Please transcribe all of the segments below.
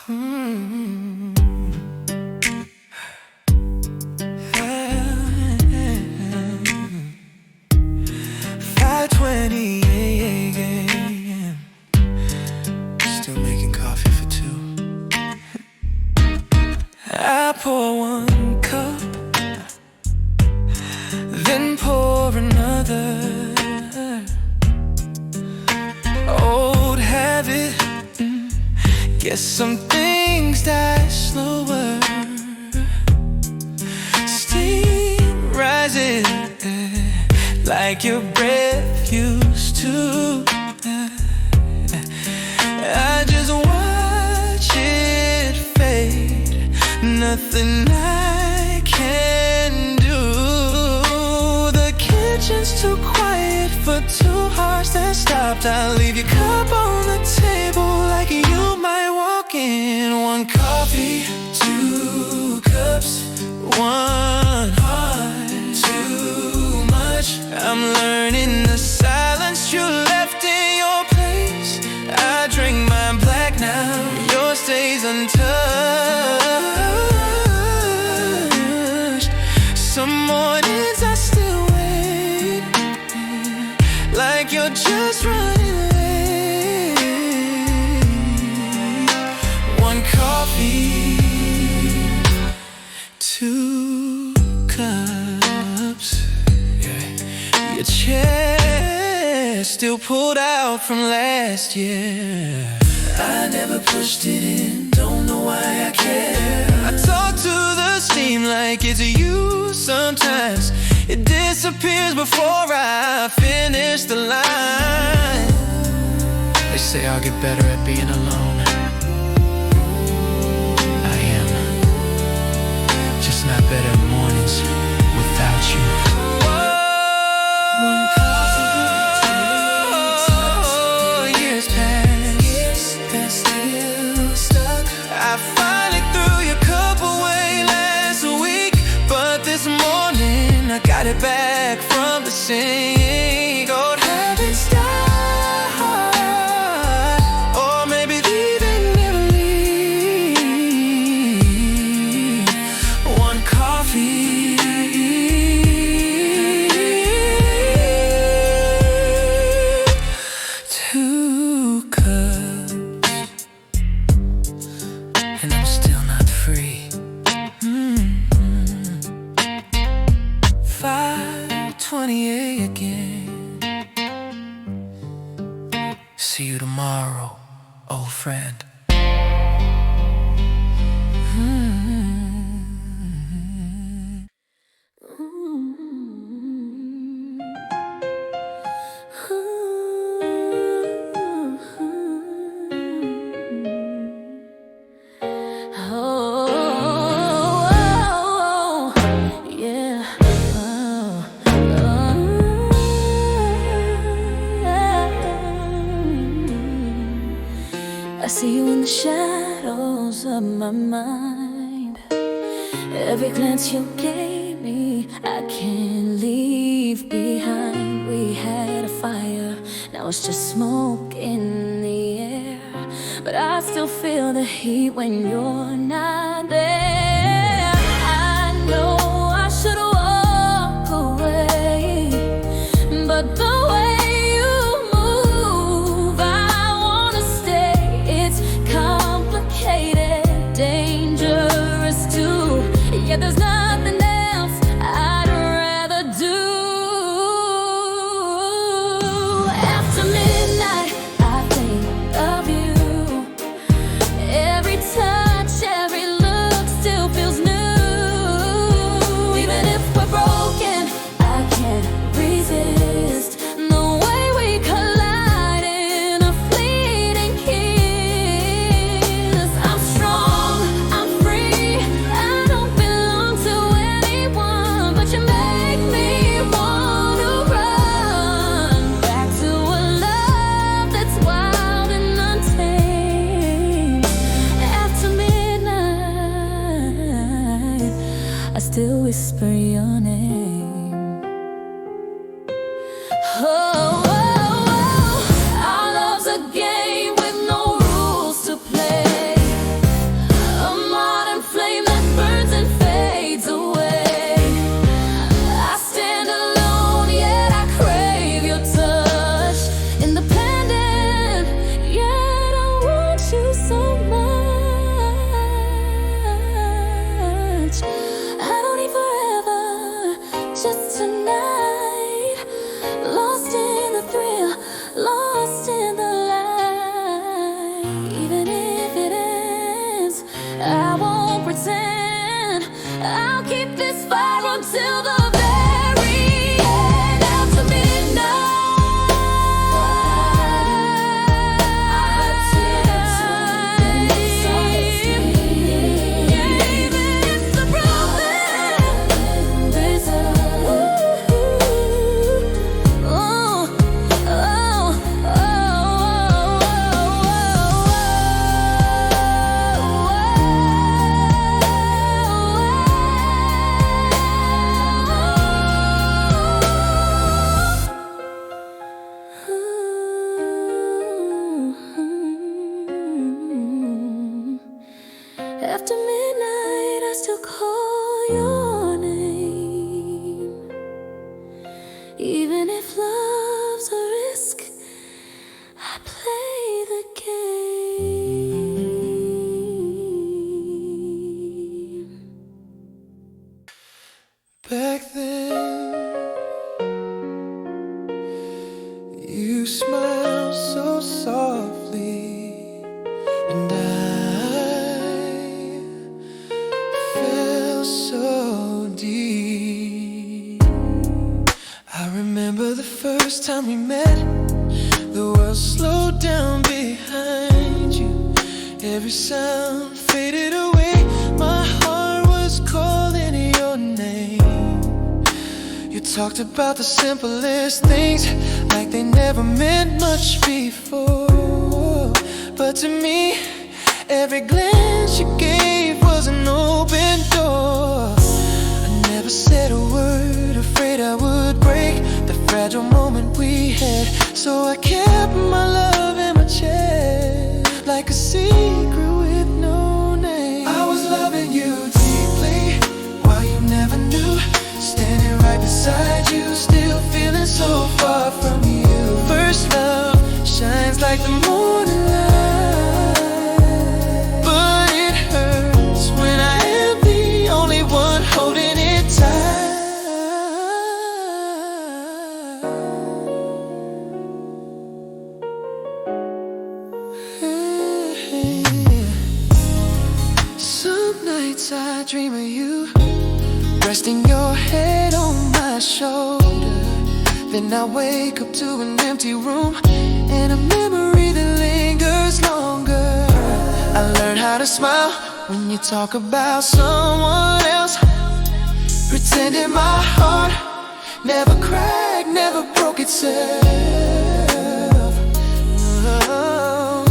Mm. 5:20 a.m. Still making coffee for two. I pour one cup, then pour another. Old habit, guess some things die slower. Steam rises like your breath used to. I just watch it fade, nothing I can do. The kitchen's too quiet for two hearts that stopped. I'll leave your cup on the table like you might walk in. One coffee, two cups, one heart, too much. I'm learning the silence you left in your place. I drink mine black now, yours stays untouched. Some mornings I still wait, like you're just running late. One coffee, two cups. Yeah. Your chair still pulled out from last year. I never pushed it in, don't know why I care. I talk to the steam like it's you sometimes. It disappears before I finish the line. They say I'll get better at being alone. I am. Just not better at mornings without you. One coffee, years pass, they're still stuck. I finally threw your cup away last week, but this morning I got it back from the sink. Old habits die hard, or maybe they never leave. One coffee, two cups, and I'm still not free. 5:28 again. See you tomorrow, old friend. I see you in the shadows of my mind. Every glance you gave me, I can't leave behind. We had a fire, now it's just smoke in the air. But I still feel the heat when you're not there. I know I should walk away, but the way yeah, there's nothing else I'd rather do. After midnight, I think of you. Every touch, every look still feels new. Even if we're broken, I can't resist the way we collide in a fleeting kiss. I'm strong, I'm free, I don't still whisper your name. Oh, oh, oh. Our love's a game with no rules to play. till the very end. After midnight, I still call your name. Even if love's a risk, I play the game. Back then, you smiled so softly, and I felt so deep. I remember the first time we met. The world slowed down behind you. Every sound faded away. My heart was calling your name. You talked about the simplest things, like they never meant much before. But to me, every glance you gave was an open door. I never said a word, afraid I would break the fragile moment we had. So I kept my love in my chest, like a secret with no name. I was loving you deeply, while you never knew. Standing right beside you, still feeling so far from you. First love shines like the morning light, but it hurts when I am the only one holding it tight. Some nights I dream of you, resting your head on my shoulder. Then I wake up to an empty room and a memory that lingers longer. I learned how to smile when you talk about someone else, pretending my heart never cracked, never broke itself. Oh,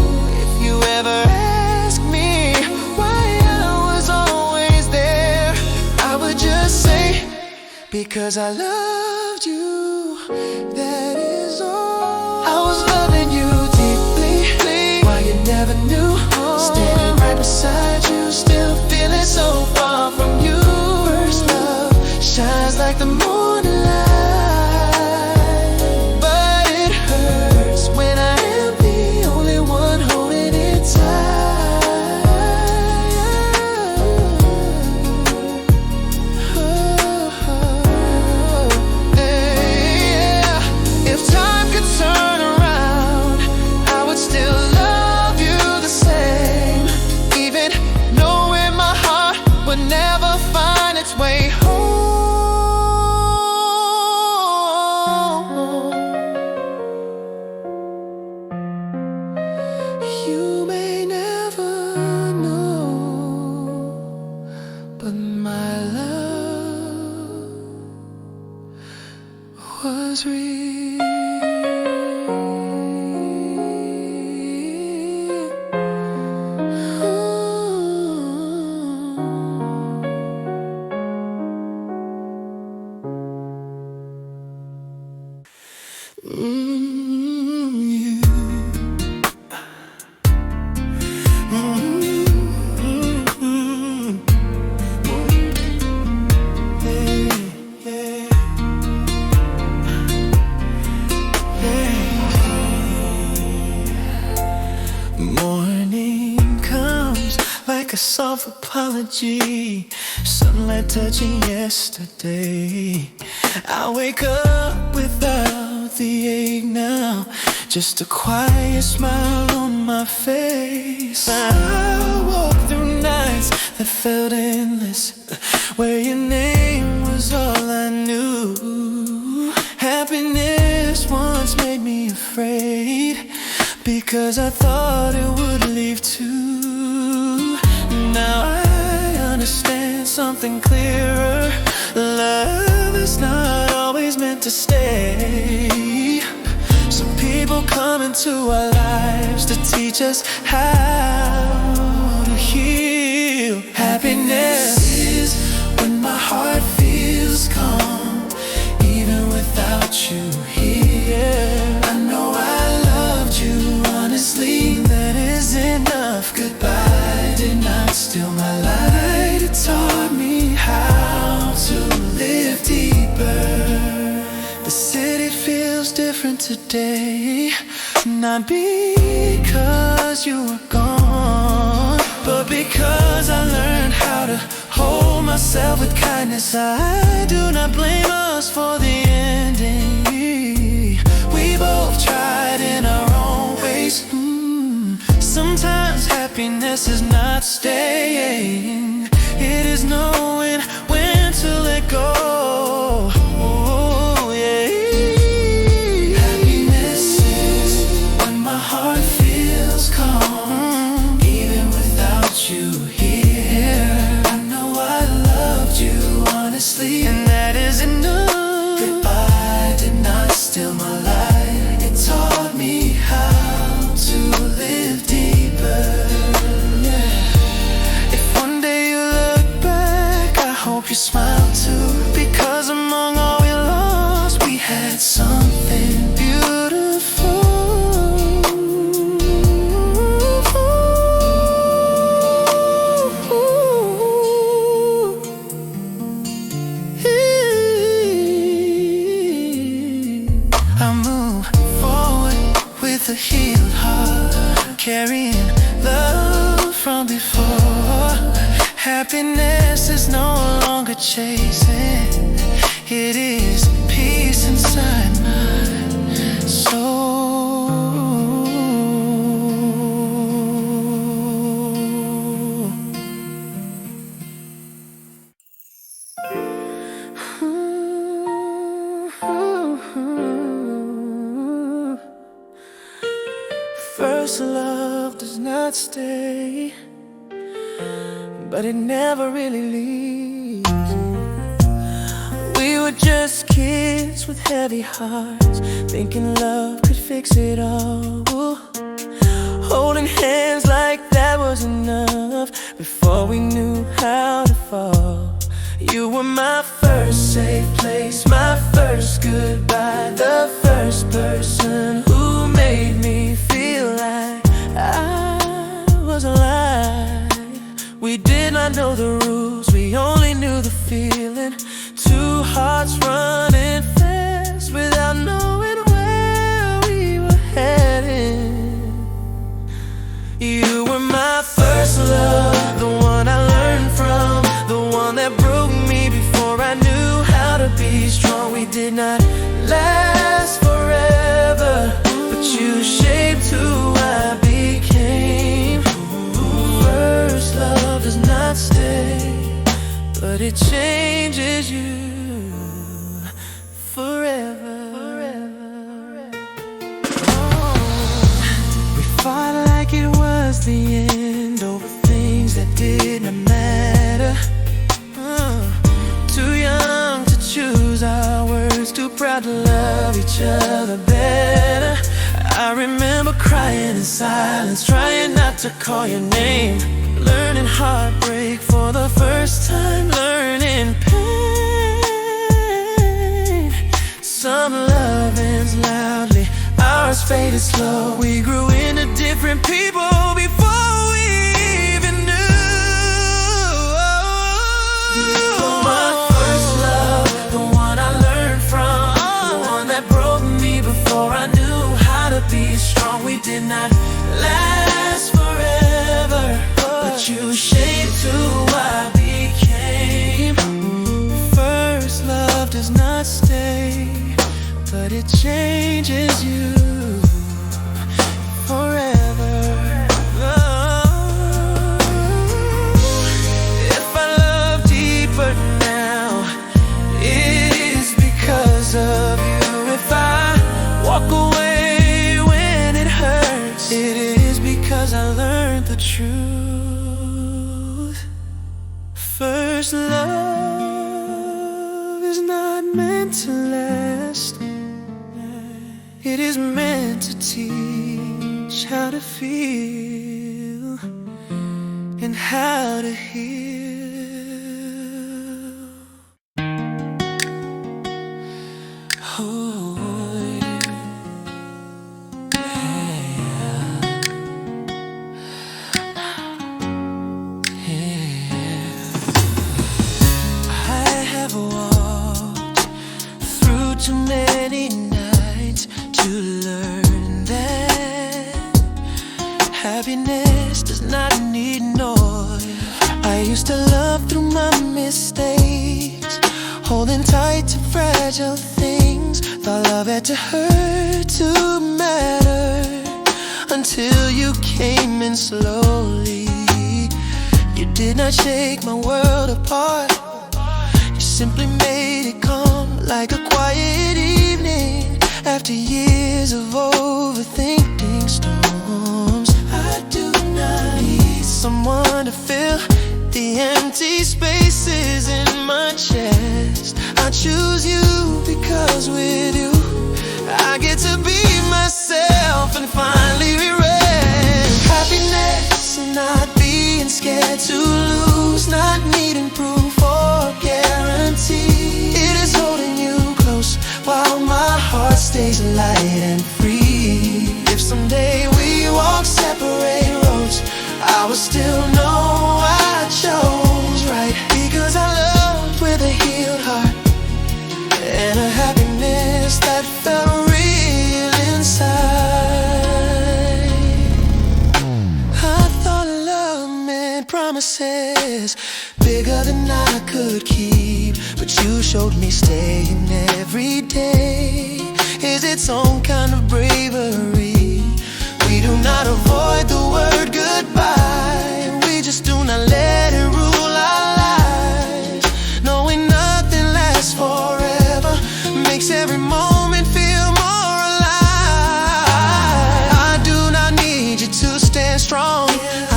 if you ever ask me why I was always there, I would just say, because I loved you, that is all. I was loving you deeply, while you never knew. Standing right beside you, still feeling so far from you. First love shines like the morning light, but it hurts when I am the only one holding it tight. Yeah. If time could turn around, I would still love you the same, even knowing my heart would never find its way home. You may never know, but my love was real. Morning comes like a soft apology, sunlight touching yesterday. I wake up without the ache now, just a quiet smile on my face. I walk through nights that felt endless, where your name was was all I knew. Happiness once made me afraid, because I thought it would leave too. Now I understand something clearer. Love is not always meant to stay. Some people come into our lives to teach us how to heal. Happiness is when my heart feels calm, even without you here. I know I loved you honestly, that is enough. Goodbye did not steal my light, it taught me how to live deeper. The city feels different today, not because you were gone, but because I learned how to hold myself with kindness. I do not blame us for the ending. We both tried in our own ways. Sometimes happiness is not staying, it is knowing when to let go. Oh, yeah. Happiness is when my heart feels calm, even without you here. I know I loved you honestly, and that is enough. Goodbye did not steal my light, it taught me how to live deeper. Yeah. If one day you look back, I hope you smile too, because among all we lost, we had something beautiful. I move forward with a healed heart, carrying love from before. Happiness is no longer chasing, it is peace inside my soul. First love does not stay, but it never really leaves. We were just kids with heavy hearts, thinking love could fix it all. Holding hands like that was enough, before we knew how to fall. You were my first safe place, my first goodbye, the first person who made me feel like I was alive. We did not know the rules, we only knew the feeling. Two hearts running fast without knowing where we were heading. You were my first love, the one I learned from, the one that broke me before I knew how to be strong. We did not last forever, but you shaped who I became. First love does not stay, but it changes you forever. We fought like it was the end, over things that did not matter. Too young to choose our words, too proud to love each other better. I remember crying in silence, trying not to call your name, learning heartbreak for the first time, learning pain. Some love ends loudly, ours faded slow. We grew into different people before we even knew. You were my first love, the one I learned from, the one that broke me before I knew how to be strong. We did not last forever, but you shaped who I became. First love does not stay, but it changes you forever. Oh. If I love deeper now, truth. First love is not meant to last. It is meant to teach how to feel and how to heal. Oh, too many nights to learn that happiness does not need noise. I used to love through my mistakes, holding tight to fragile things. Thought love had to hurt to matter, until you came in slowly. You did not shake my world apart, you simply made it calm, like a quiet evening after years of overthinking storms. I do not need someone to fill the empty spaces in my chest. I choose you because with you I get to be myself and finally rest. Happiness and not being scared to lose, not needing proof or guarantee. It is holding you close while my heart stays light and free. If someday we walk separate roads, I will still know I chose right, because I loved with a healed heart and a happiness that felt real inside. I thought love meant promises bigger than I could keep, but you showed me staying every day is its own kind of bravery. We do not avoid the word goodbye, we just do not let it rule our lives. Knowing nothing lasts forever makes every moment feel more alive. I do not need you to stand strong,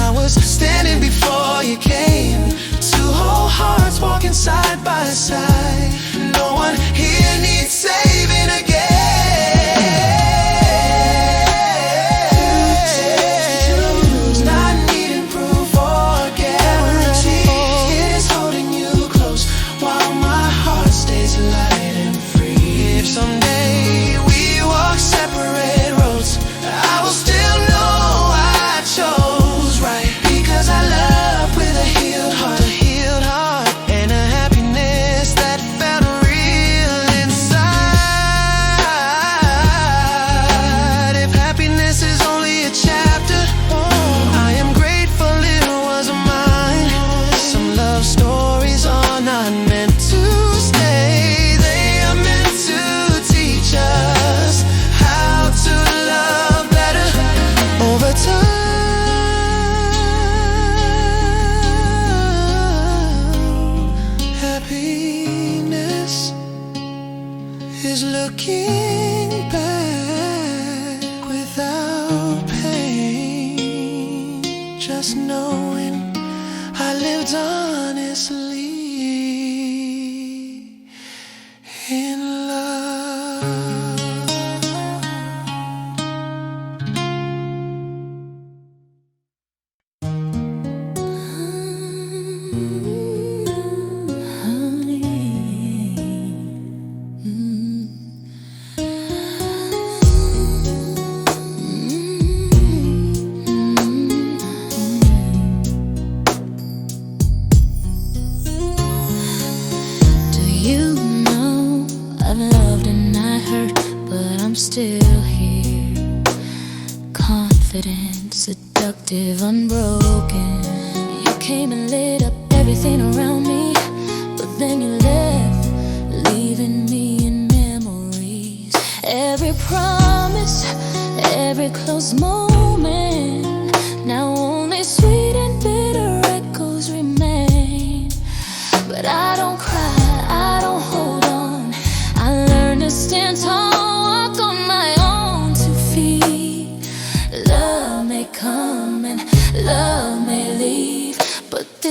I was standing before you came. Two whole hearts walking side by side, no one here needs saving again. Not needing proof or guarantee, it is holding you close while my heart stays light and free. If someday we walk separate roads, I will still know I chose right, because I love with a healed heart, and a happiness that felt real inside. If happiness is only a chapter, I am grateful it was mine. Some love stories are not meant to stay, they are meant to teach us how to love better over time. Happiness is looking back without pain, just knowing I lived honestly in love. I'm still here, confident, seductive, unbroken. You came and lit up everything around me, but then you left, leaving me in memories. Every promise, every close moment, now only sweet and bitter echoes remain. But I don't cry, I don't hold on, I learn to stand tall, walk on my own 2 feet. Love may come and love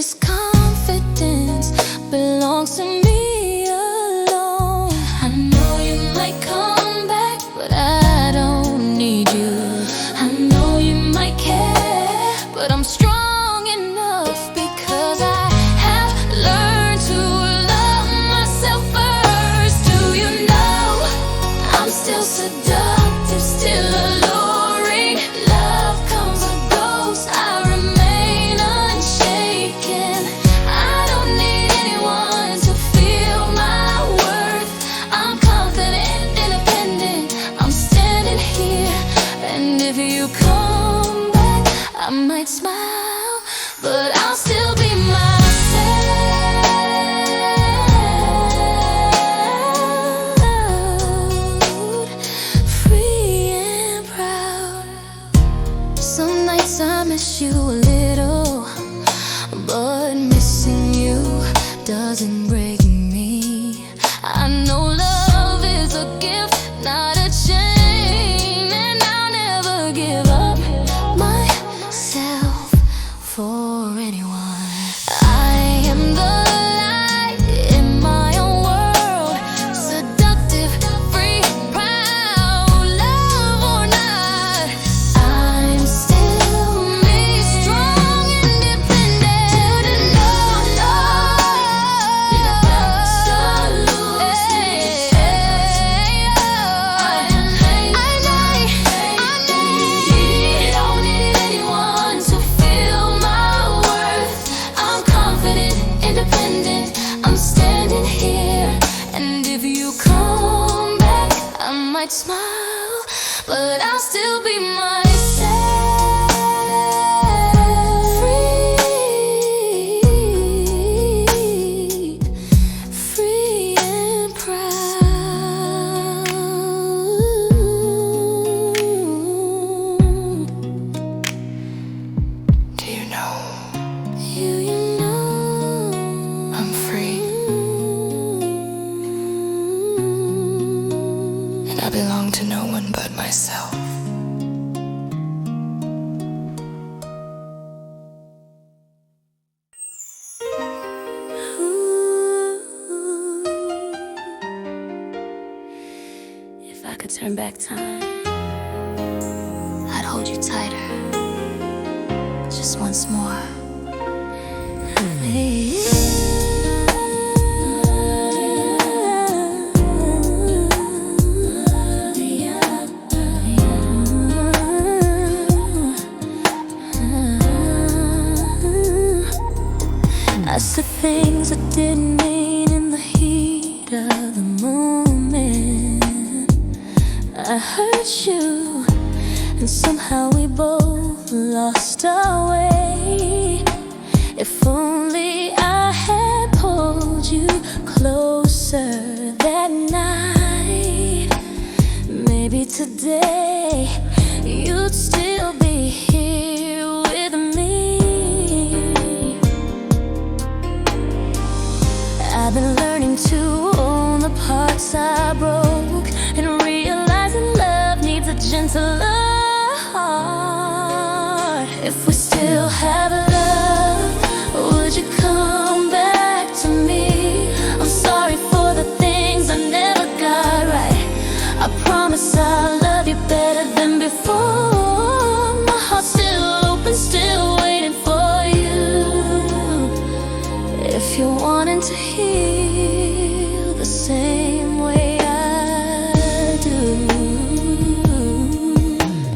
this confidence belongs to me alone. I know you might come back, but I don't need you. I know you might care, but I'm strong enough because I have learned to love myself first. Do you know I'm still seductive, still alluring? Love comes and goes, I remain unshaken. I don't need anyone to feel my worth. I'm confident, independent, I'm standing here. And if you come back, I might smile, but I'll still be myself, free and proud. Some nights I miss you a little, but missing you doesn't break me. I know love is a gift, not a chain, and I'll never give up myself for anyone. I am the light in my own world, seductive, free, proud, love or not. I'm still me, strong, independent, and no, you're about to lose me. I don't need anyone to feel my worth. I'm confident, independent, I'm standing here. And if you come back, I might smile, but I'll still be myself, free and proud. Do you know You know I'm free and I belong to no one but myself? If I could turn back time, I'd hold you tighter, just once more. I said things I didn't mean in the heat of the moment. I hurt you, and somehow we both lost our way. If only I had pulled you closer that night, maybe today you'd still be here with me. I've been learning to own the parts I broke and realizing love needs a gentler heart. If we still have love, would you come back to me? I'm sorry for the things I never got right. I promise I'll love you better than before. My heart's still open, still waiting for you. If you're wanting to heal the same way I do,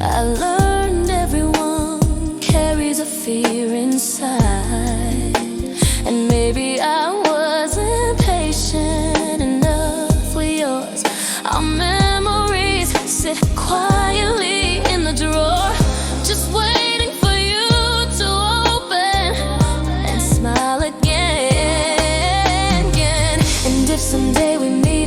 I learned everyone carries a fear inside, and maybe I wasn't patient enough with yours. Our memories sit quietly in the drawer, just waiting for you to open and smile again. And if someday we meet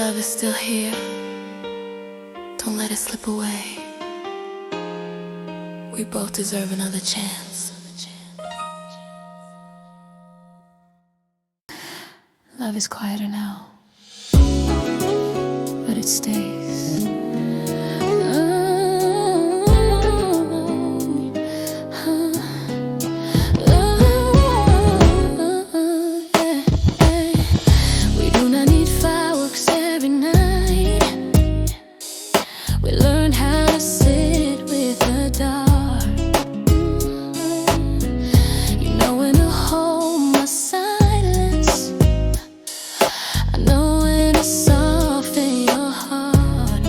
love is still here. Don't let it slip away. We both deserve another chance. Love is quieter now, but it stays. We do not need fireworks every night. We learned how to sit with the dark. You know when to hold my silence. I know when to soften your heart.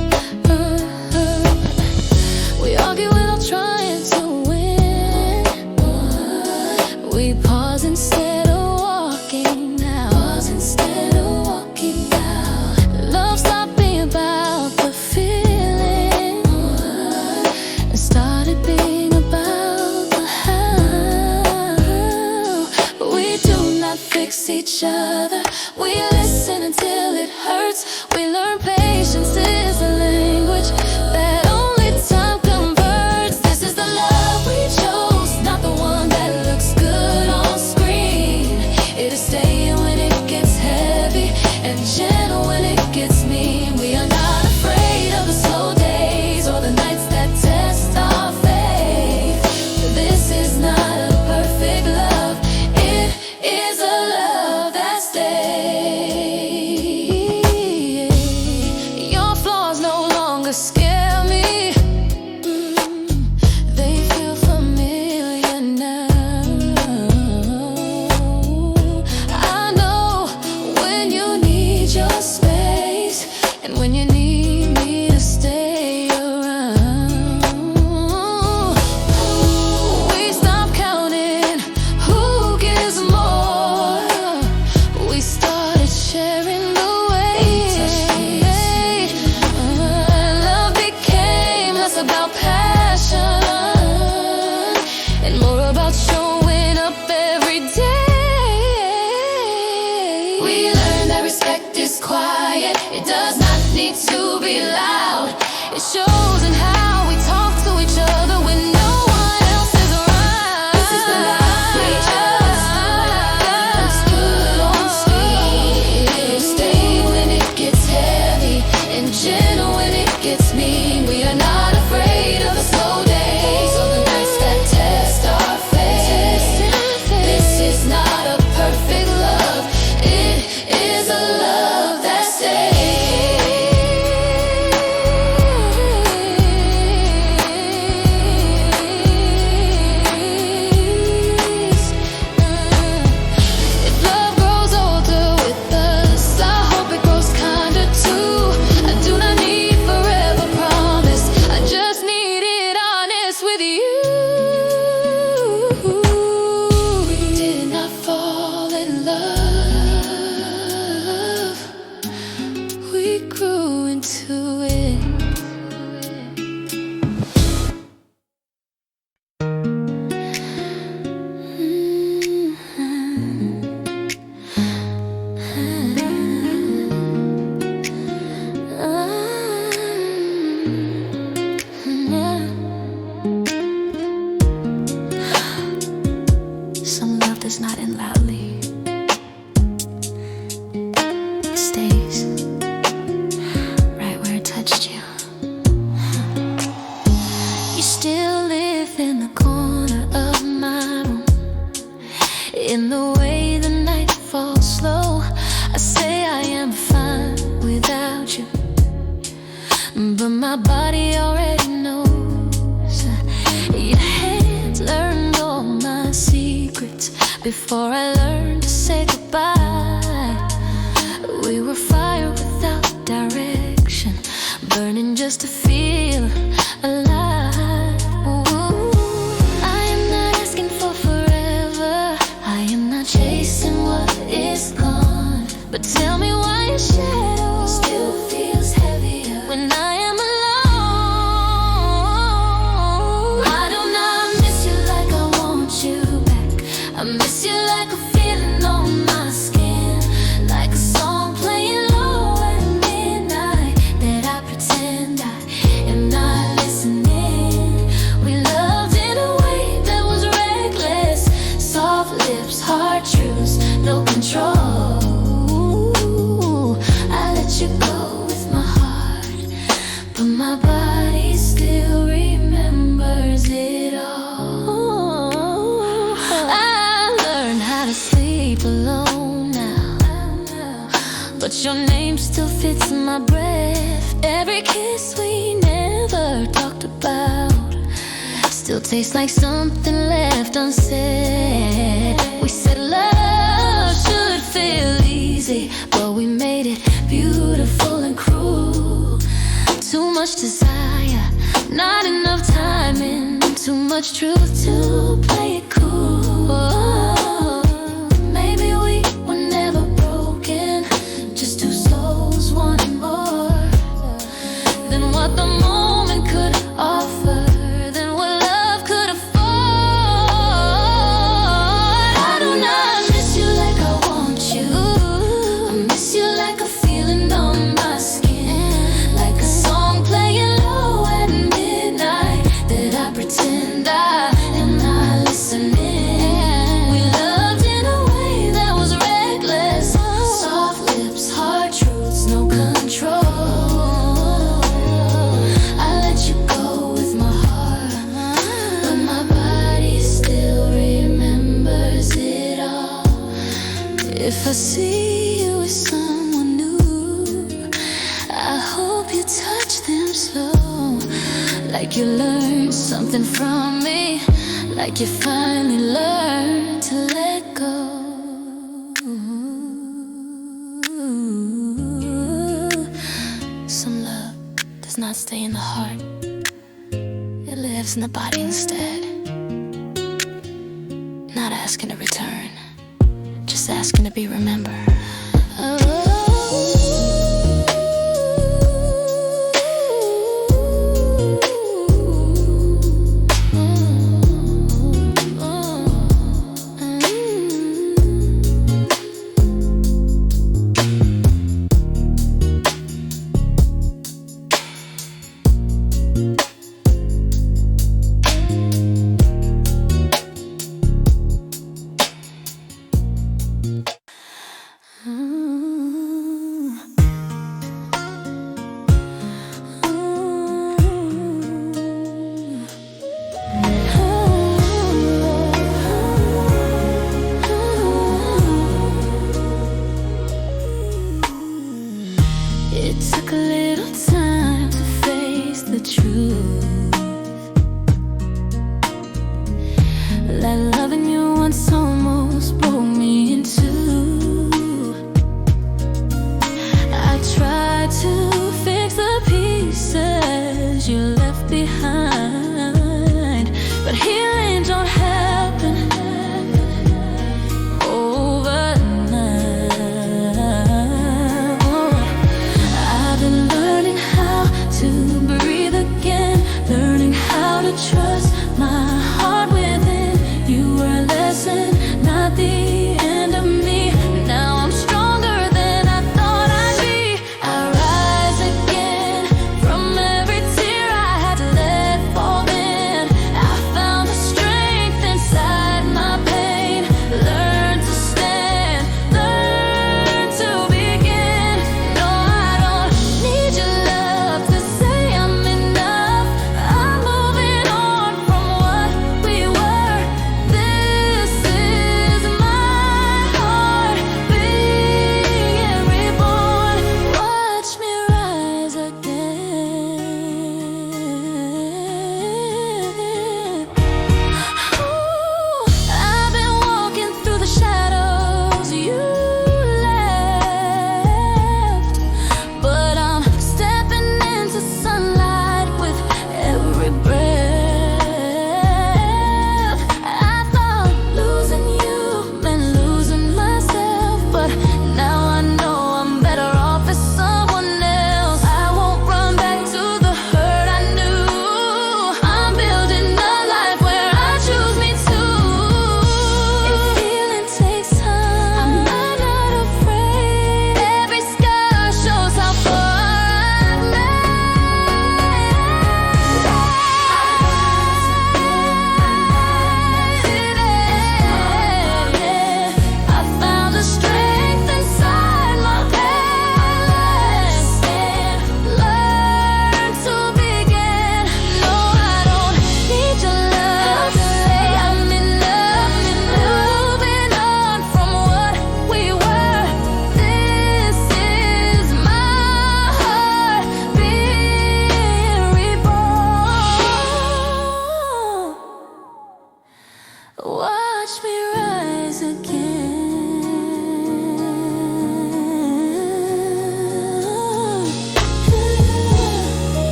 We argue without trying to win. We pause instead of walking now. Pause instead of walking now. Love stopped being about the feeling and started being about the how. We do not fix each other. We listen until it hurts. We learn patience is a language that only time converts. This is the love we chose, not the one that looks good on screen. It is staying when it gets heavy and gentle when it gets mean. We are not afraid of the slow days or the nights that test our faith. This is not a perfect love. It is a love that stays. Your flaws no longer scare me. They feel familiar now. I know when you need your space and when you need me to stay around. We stop counting who gives more. We started sharing the weight. Love became less about passion and more about showing up every day. We learned that respect is quiet. It does not need to be loud. It shows in how we talk to each other when no one else is around. This is the life we chose. Looks good on screen. It'll stay when it gets heavy and gentle when it gets mean. We are not afraid of the slow days or the nights that test our faith. This is not a perfect love. It is a love that stays. If love grows older with us, I hope it grows kinder too. I do not need forever promise. I just need it honest with you. We did not fall in love. We grew into it. Some love does not end loudly. It stays right where it touched you. You still live in the corner of my room. In the way the night falls slow, I say I am fine without you, but my body already knows. Your hands learned all my secrets before I learned to say goodbye. We were fire without direction, burning just to feel alive. Ooh, I am not asking for forever. I am not chasing what is gone. But tell me why your shadow still feels heavier when I am alone. I do not miss you like I want you back. I miss you like a feeling on my skin, like a song playing low and but your name still fits in my breath. Every kiss we never talked about still tastes like something left unsaid. We said love should feel easy, but we made it beautiful and cruel. Too much desire, not enough timing, too much truth to play it cool. Maybe we were never broken, just two souls wanting more than what the moment could offer, than what love could afford. I do not miss you like I want you. I miss you like a feeling on my skin, like a song playing low at midnight that I pretend I am not listening. We loved in a way that was reckless, soft lips, hard truths, no control. I let you go with my heart, but my body still remembers it all. If I see you with someone new, I hope you touch them slow, like you learned something from me, like you finally learned to let go. Some love does not stay in the heart, it lives in the body instead. Not asking to return, just asking to be remembered. It took a little time to face the truth, that loving you once almost broke me in two. I tried to fix the pieces you left behind, but healing don't happen overnight. I've been learning how to breathe again,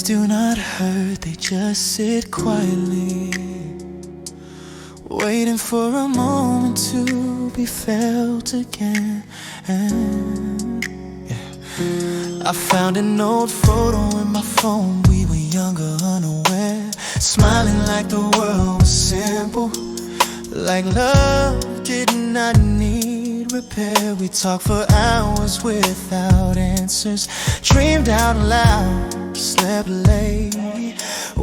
Memories do not hurt, they just sit quietly, waiting for a moment to be felt again. I found an old photo in my phone. We were younger, unaware, smiling like the world was simple, like love did not need repair. We talked for hours without answers, dreamed out loud, slept late.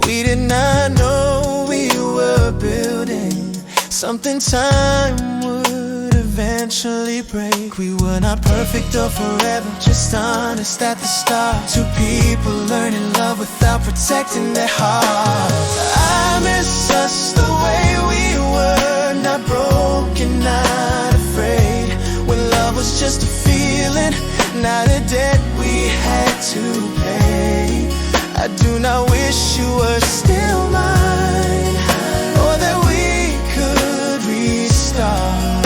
We did not know we were building something time would eventually break. We were not perfect or forever, just honest at the start. Two people learning love without protecting their hearts. I miss us the way we were, not broken, not afraid, when love was just a feeling, not a debt we had to pay. I do not wish you were still mine, or that we could restart.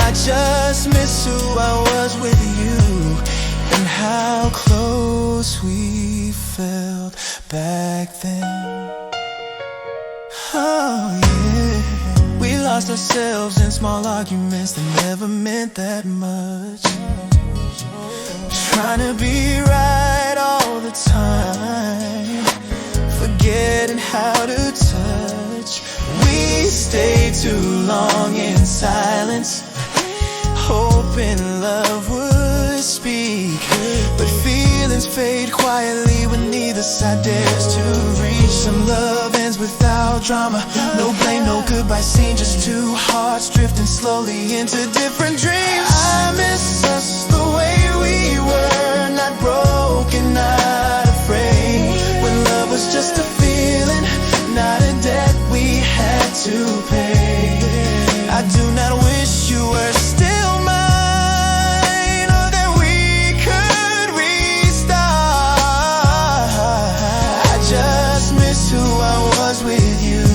I just miss who I was with you, and how close we felt back then. Oh yeah, we lost ourselves in small arguments that never meant that much, trying to be right all the time, forgetting how to touch. We stayed too long in silence, hoping love would speak, but feelings fade quietly when neither side dares to reach. Some love ends without drama, no blame, no goodbye scene, just two hearts drifting slowly into different dreams. I miss us the way we were, not broken, not afraid, when love was just a feeling, not a debt we had to pay. I do not wish you were still mine, or that we could restart. I just miss who I was with you,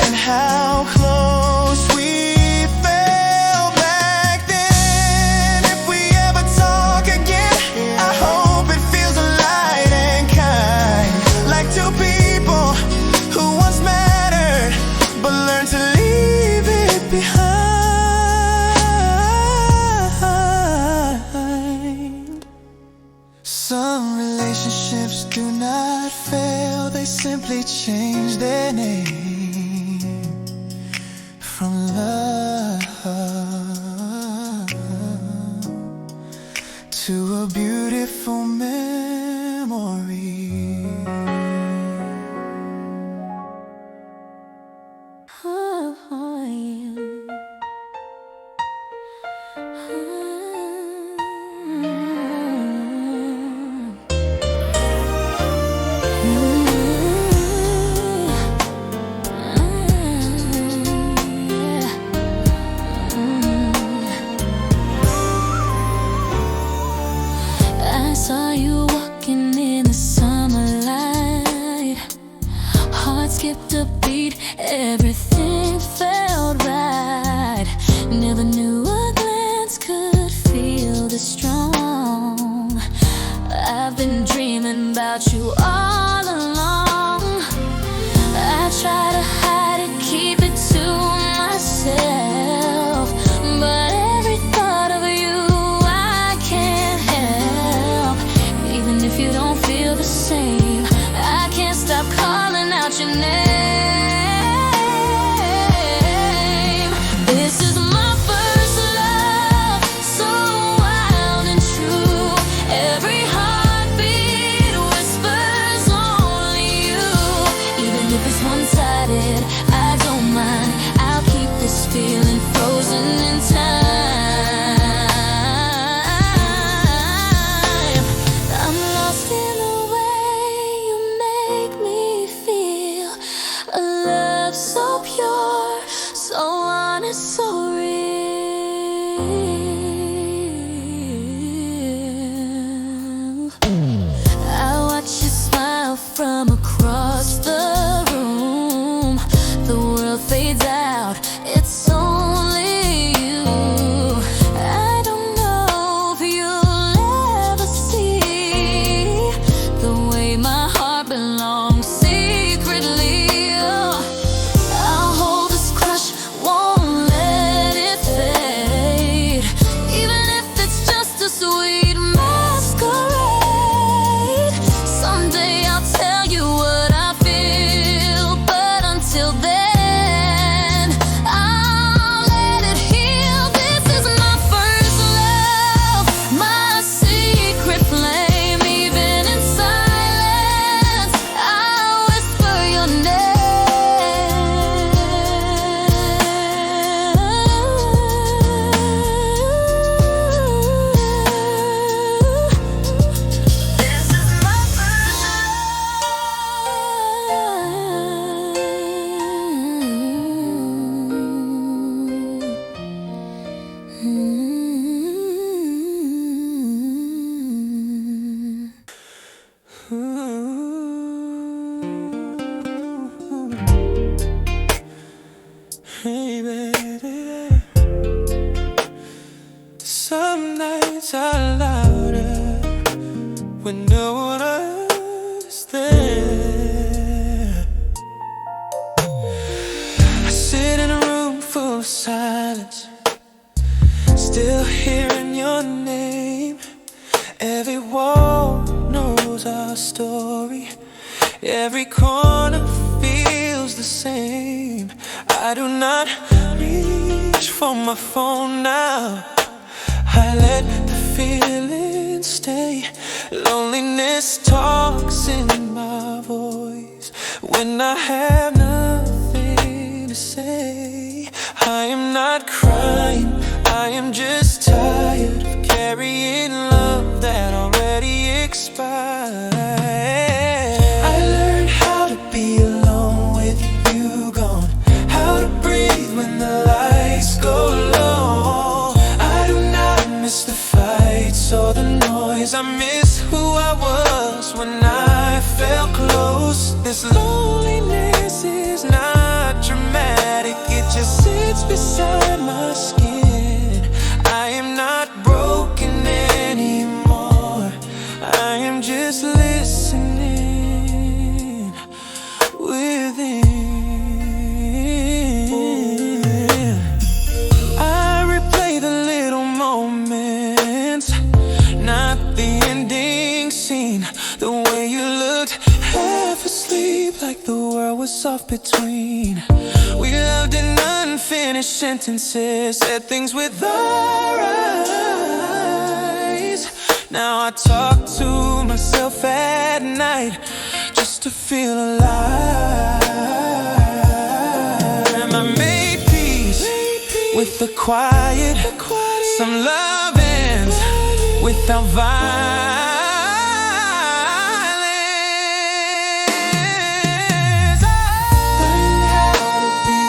and how close we felt back then. If we ever talk again, I hope it feels light and kind, like two people who once mattered, but learned to leave it behind. Some relationships do not fail, they simply change their name from love to a beautiful memory. Oh, yeah. I saw you baby. Some nights are louder when no one else is there. I sit in a room full of silence, still hearing your name. Every wall knows our story, every corner feels the same. I do not reach for my phone now, I let the feeling stay. Loneliness talks in my voice when I have nothing to say. I am not crying, I am just tired of carrying love that already expired. I learned how to be alone with you gone, how to breathe when the lights go low. I do not miss the fights or the noise, I miss who I was when I felt close. This loneliness is not dramatic, it just sits beside my skin. I am not broken anymore, I am just listening within. I replay the little moments, not the ending scene. The way you looked half asleep, like the world was off between. We loved in unfinished sentences, said things with our eyes. Now I talk to myself at night just to feel alive. I made peace with the quiet, some love ends without violence. Learn how to be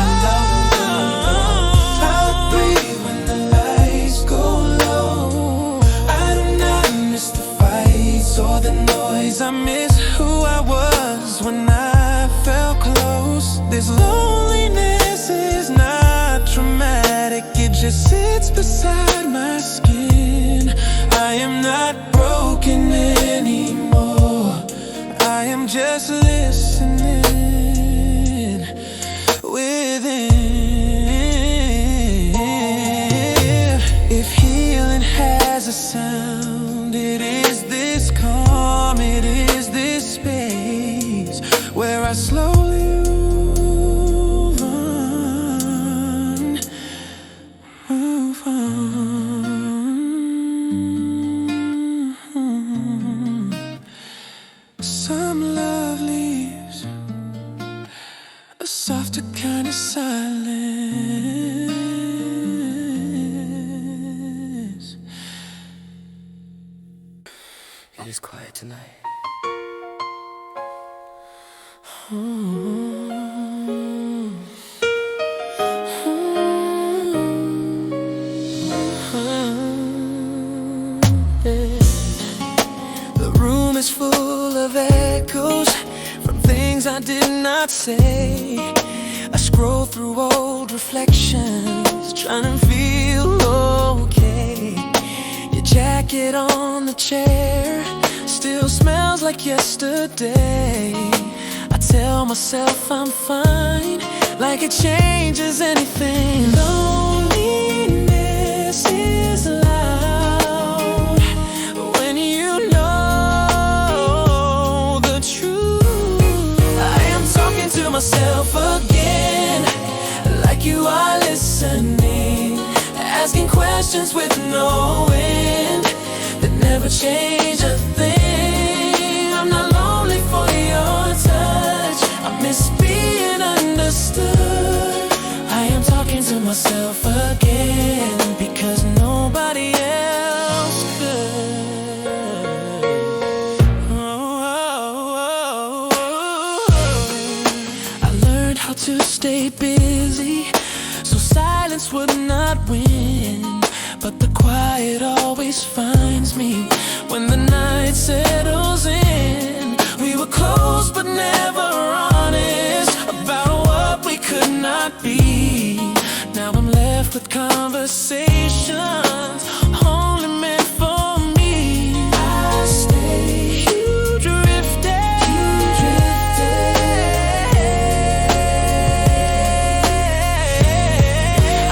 alone, how to breathe when the lights go low. I do not miss the fights or the noise, I miss who I was when I felt close. This loneliness is not traumatic, it just sits beside my skin. I am not broken anymore, I am just listening within. If healing has a sound, it is this calm, it is this space where I slowly move on. Some love leaves a softer kind of silence. It is quiet tonight. The room is full of echoes from things I did not say. I scroll through old reflections, trying to feel okay. Your jacket on the chair still smells like yesterday. I tell myself I'm fine, like it changes anything. Loneliness is loud when you know the truth. I am talking to myself again, like you are listening, asking questions with no end that never change a thing. I'm not lonely for your touch, I miss being understood. I am talking to myself again because nobody else could. I learned how to stay busy so silence would not win, but the quiet always finds me when the night settles in. We were close but never honest about what we could not be. conversations only meant for me. I stay, you drifted,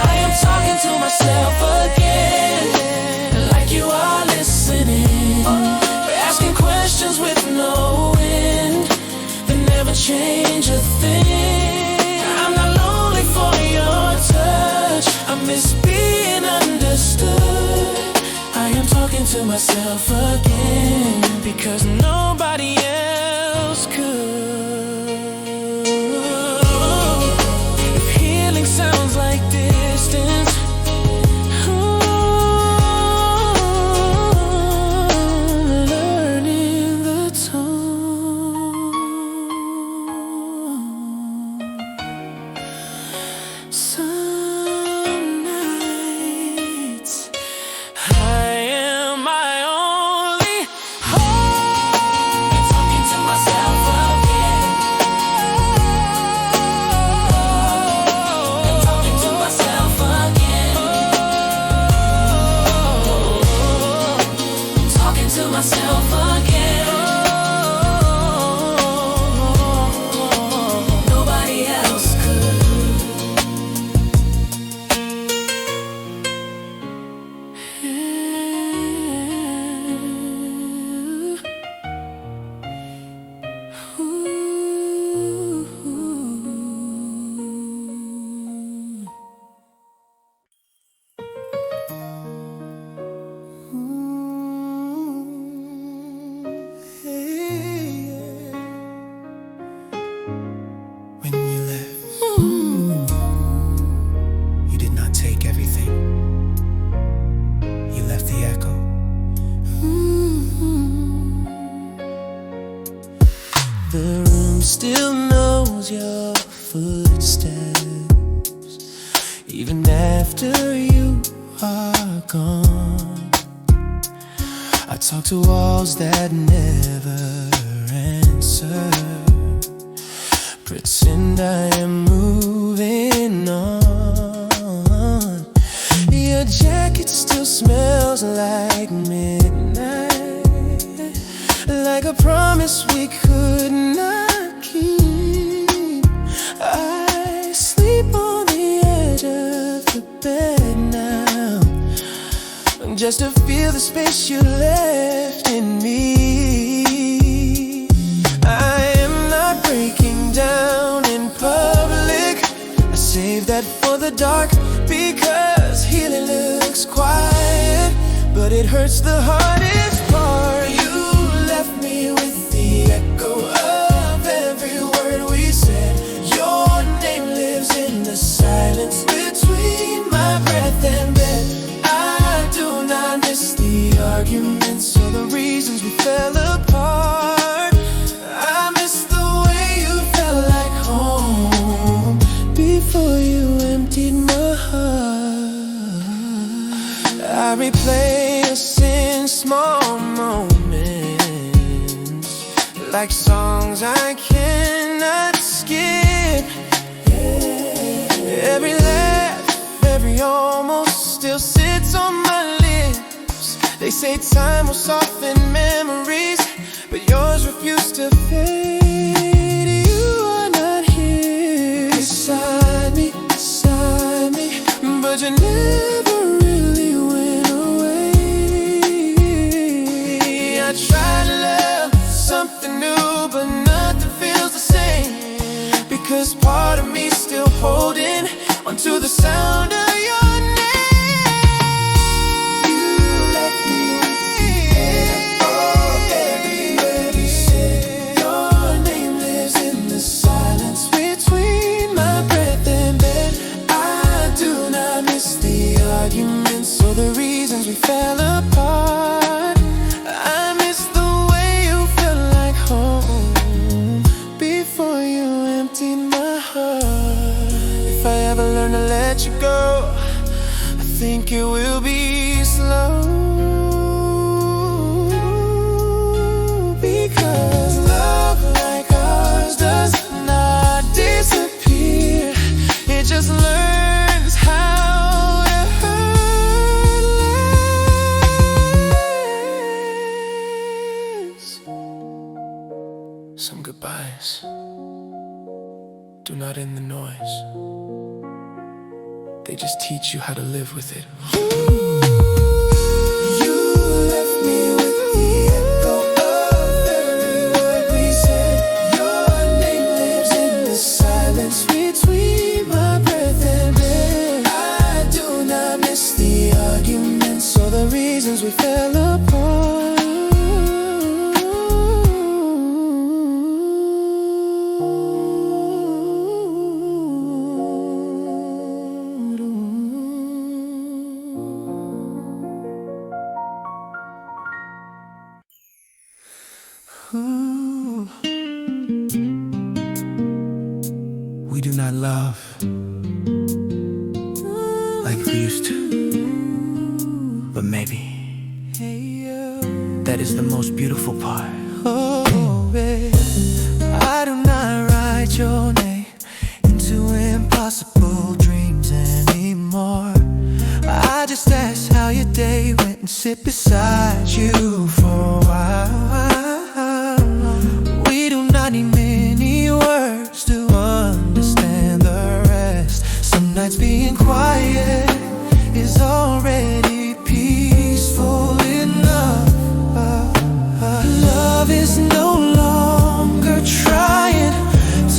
I am talking to myself again, like you are listening. Asking questions with no end that never change a thing. I'm not lonely for your touch, I miss being understood. I am talking to myself again because nobody else could. If healing sounds like distance, learning the tone. Some nights I am my only hope. I'm talking to myself again. I'm talking to myself again. I'm talking to myself again. Nobody else could. When you left, you did not take everything. You left the echo. The room still knows your footsteps, even after you are gone. I talk to walls that never answer, pretend I am moving on. Your jacket still smells like midnight, like a promise we could not keep. I sleep on the edge of the bed now, just to feel the space you left in me. I am not breaking down in public, I save that for the dark, because healing looks quiet, but it hurts the hardest part. You left me with the echo of every word we said. Your name lives in the silence between my breath and bed. I do not miss the arguments or the reasons we fell apart. I miss the way you felt like home before you emptied my heart. I replay us in small moments, like songs I cannot skip. Every laugh, every almost still sits on my lips. They say time will soften memories, but yours refuse to fade. You are not here beside me, but you never really went away. I try to love something new, but nothing feels the same, because part of me's still holding onto the sound of your name. You let me every word you said. Your name lives in the silence between my breath and bed. I do not miss the arguments or the reasons we fell apart. I miss the way you felt like home before you emptied my heart. If I ever learn to let you go, I think it will be slow, because love like ours does not disappear. It just learns how eyes. Do not end the noise. They just teach you how to live with it. You left me with the echo of every word we said. Your name lives in the silence between my breath and bed. I do not miss the arguments or the reasons we fell apart. We do not love like we used to, but maybe that is the most beautiful part. Oh, babe, I do not write your name into impossible dreams anymore. I just ask how your day went and sit beside you for a while. We do not need many words to understand the rest. Some nights being quiet is already peaceful enough. Love is no longer trying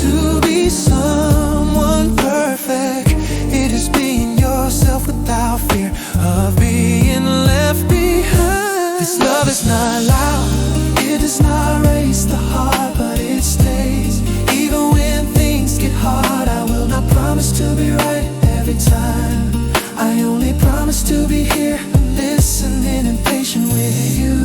to be someone perfect. It is being yourself without fear of being left behind. This love is not loud, it does not raise the heart, but it stays. Even when things get hard, I will not promise to be right every time. I only promise to be here, listening and patient with you.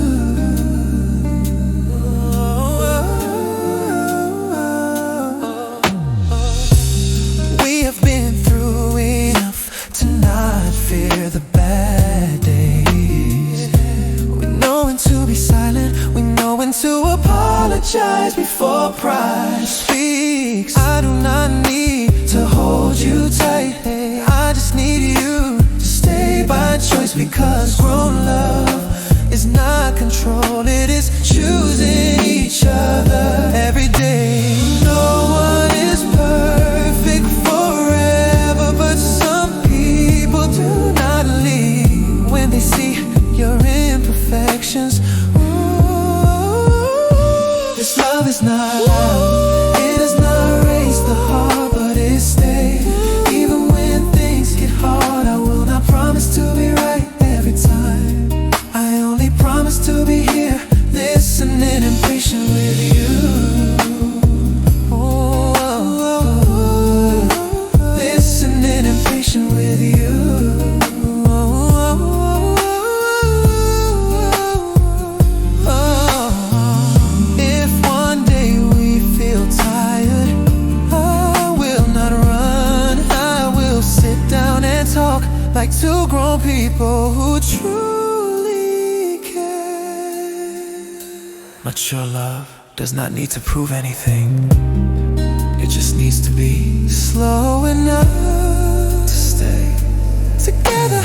We have been through enough to not fear the bad days. We know when to be silent, we know when to apologize before pride speaks. I do not need to hold you tight, I just need you to stay by choice. Because grown love is not control, it is choosing each other every day. No one is perfect forever, but some people do not leave when they see your imperfections. This love is not loud, it does not raise the heart, but it stays. Even when things get hard, I will not promise to be right every time. I only promise to be here, listening and patient with you. Listening and patient with you. If one day we feel tired, I will not run, I will sit down and talk like two grown people who truly care. Mature love does not need to prove anything, it just needs to be slow enough to stay together.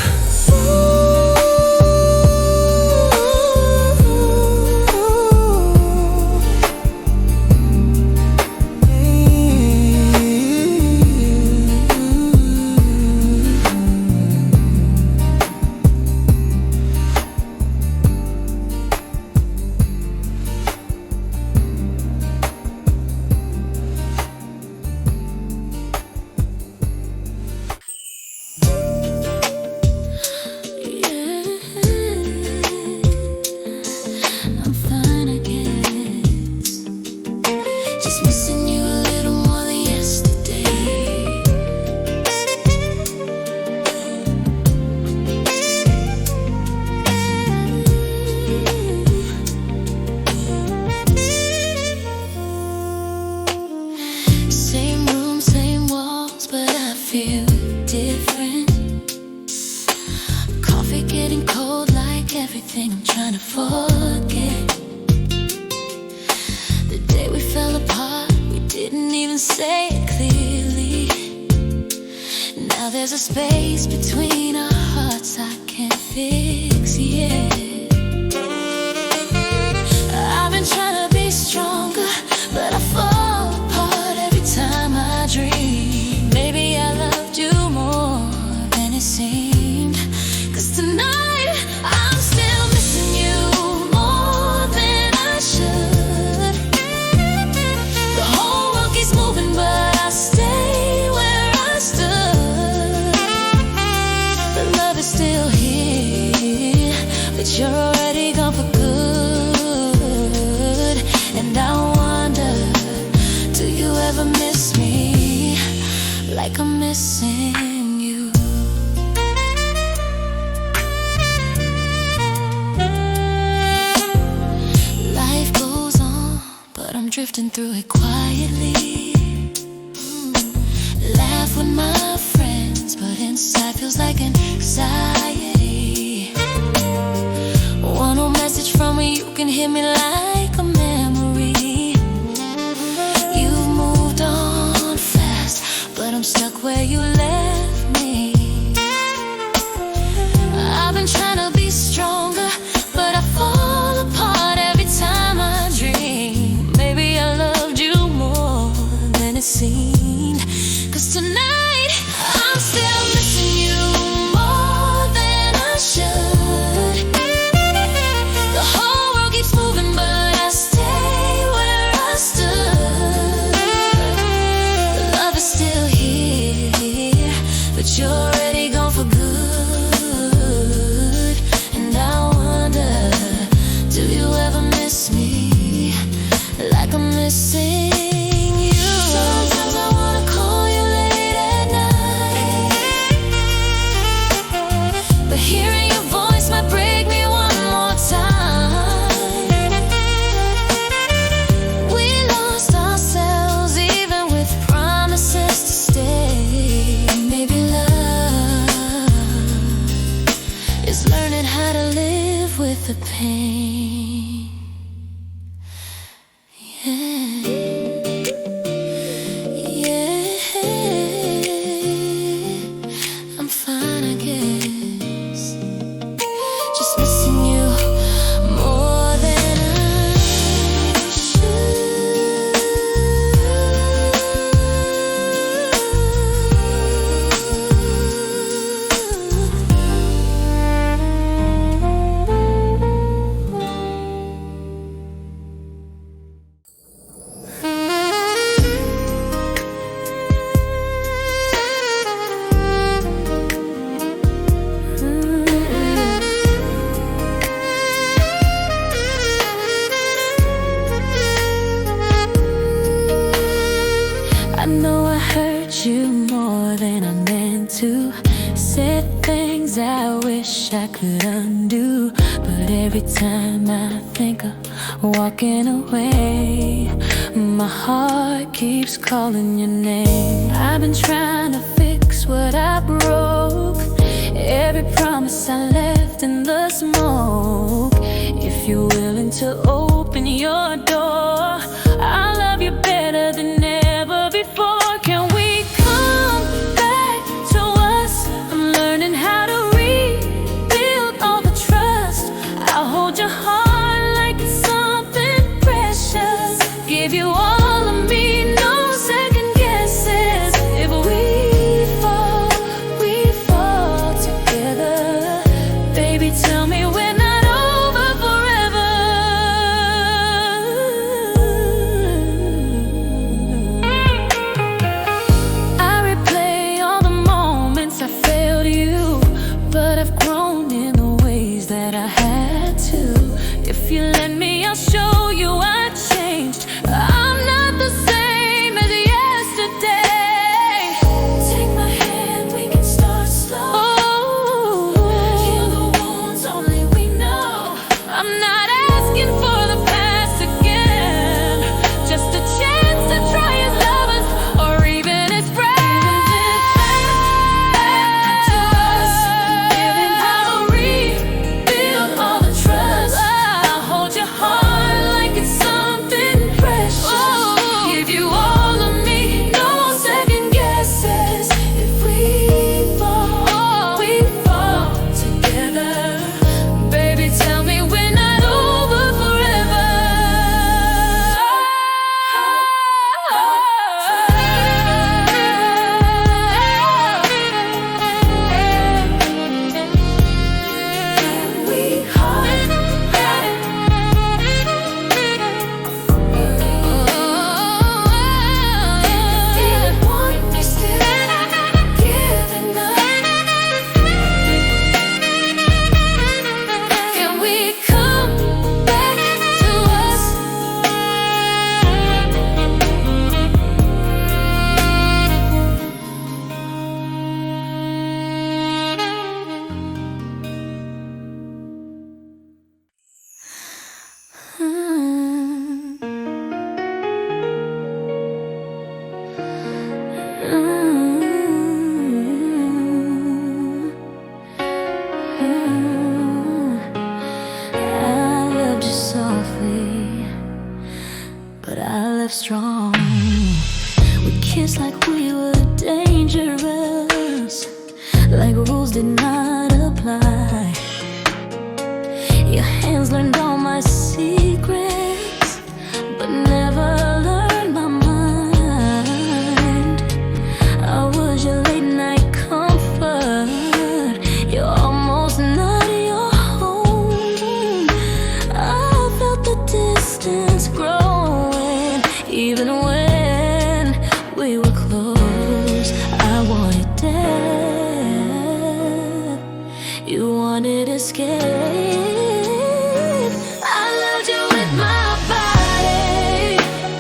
feel different. Coffee getting cold like everything I'm trying to forget. The day we fell apart, we didn't even say it clearly. Now there's a space between our hearts I can't fix yet. I've been trying to be stronger, but I fall you're already gone for good. And I wonder, do you ever miss me like I'm missing you? Life goes on, but I'm drifting through it quietly. Laugh with my friends, but inside feels like anxiety. One more message from me, you can hit me like a memory. You've moved on fast, but I'm stuck where you left me. I've been trying to be stronger, but I fall apart every time I dream. Maybe I loved you more than it seemed, 'cause tonight I'm still missing you more than I should. The whole world keeps moving, but I stay where I stood. The love is still here, but you're already gone for good. And I wonder, do you ever miss me like I'm missing you? Sometimes I wanna call you late at night, but hearing your voice might break me one more time. We lost ourselves even with promises to stay. Maybe love is learning how to live with the pain. Yeah. Yeah, I'm fine, I guess. Just missing you more than I should. I know I hurt you more than I meant to. Said things I wish I could undo, but every time I think of walking away, my heart keeps calling your name. I've been trying to fix what I broke, every promise I left in the smoke. If you're willing to open your door, I'll love you better than ever before. Can we come back to us? I'm learning how to rebuild all the trust. I'll hold your heart like it's something precious. Give you all of me, no second guesses. If we fall together. Baby, tell me we're not over forever. rules did not apply. Your hands learned all my secrets, but never learned my mind. I was your late night comfort, you're almost not your home. I felt the distance growing, even when we were close. I wanted death, you wanted escape. I loved you with my body,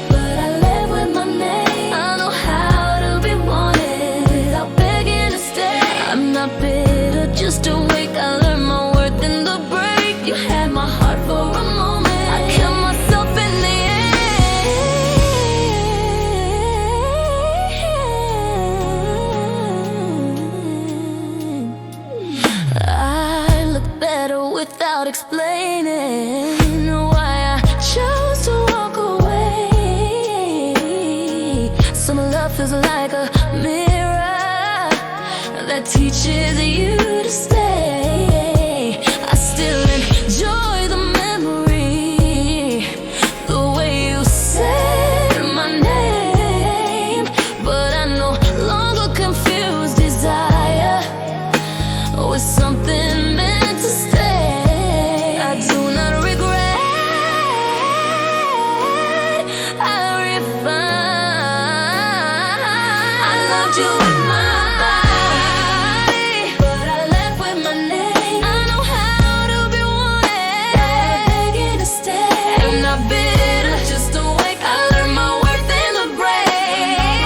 but I live with my name. I know how to be wanted without begging to stay. I'm not bitter, just awake. I learned my worth in the break. You had my heart for a moment, I killed myself in the end. I look better without explaining why I chose to walk away. Some love feels like a mirror that teaches you to stay. I still enjoy the memory, the way you said my name, but I no longer confuse desire with something meant to stay. I do not regret, I refine. I loved you with my body, but I left with my name. I know how to be wanted, begging to stay. I'm not bitter, just awake. I learned my worth in the break.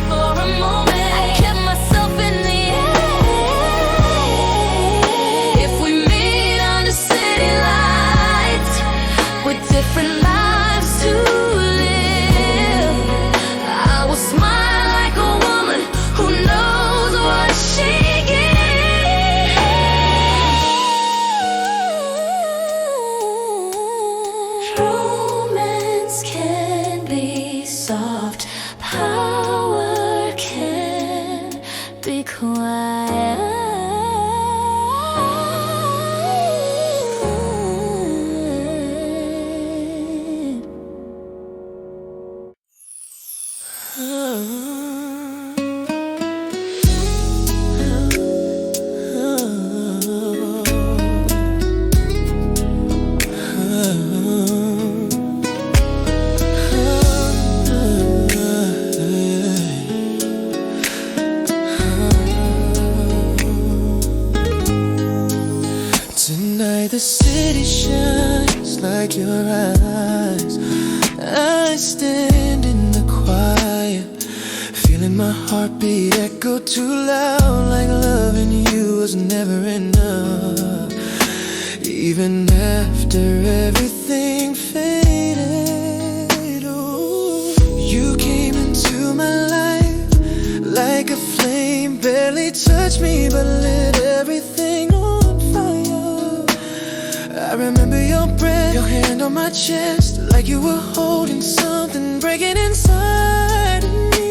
For a moment, I kept myself in the end. If we meet under city lights with different lives to live, I will smile like a woman who knows what she gives. Romance can be soft, power can be Tonight the city shines like your eyes. I stand in the quiet, feeling my heartbeat echo too loud, like loving you was never enough. Even after everything faded, ooh, you came into my life like a flame, barely touched me but lit everything on fire. I remember your breath, your hand on my chest, like you were holding something breaking inside of me.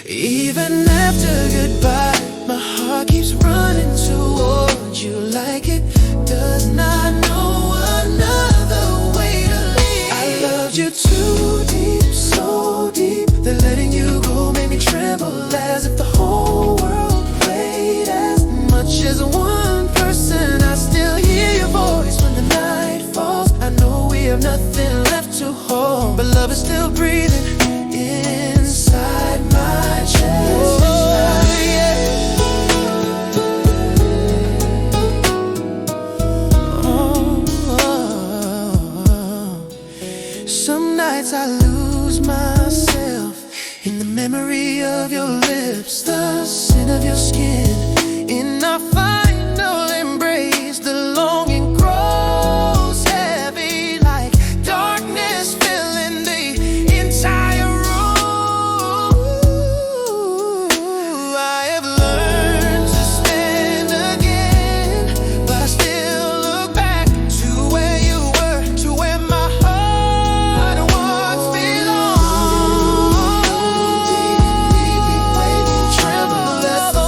Even after goodbye, my heart keeps running towards you like it does not know another way to live. I loved you too deep, so deep, that letting you go made me tremble as if the whole world played as much as one person. I still hear your voice when the night falls. I know we have nothing left to hold, but love is still breathing inside my chest. Oh, yeah. Some nights I lose myself in the memory of your lips, the scent of your skin. In our final embrace, the longing grows heavy, like darkness filling the entire room. I have learned to stand again, but I still look back to where you were, to where my heart once belonged. Tremble at the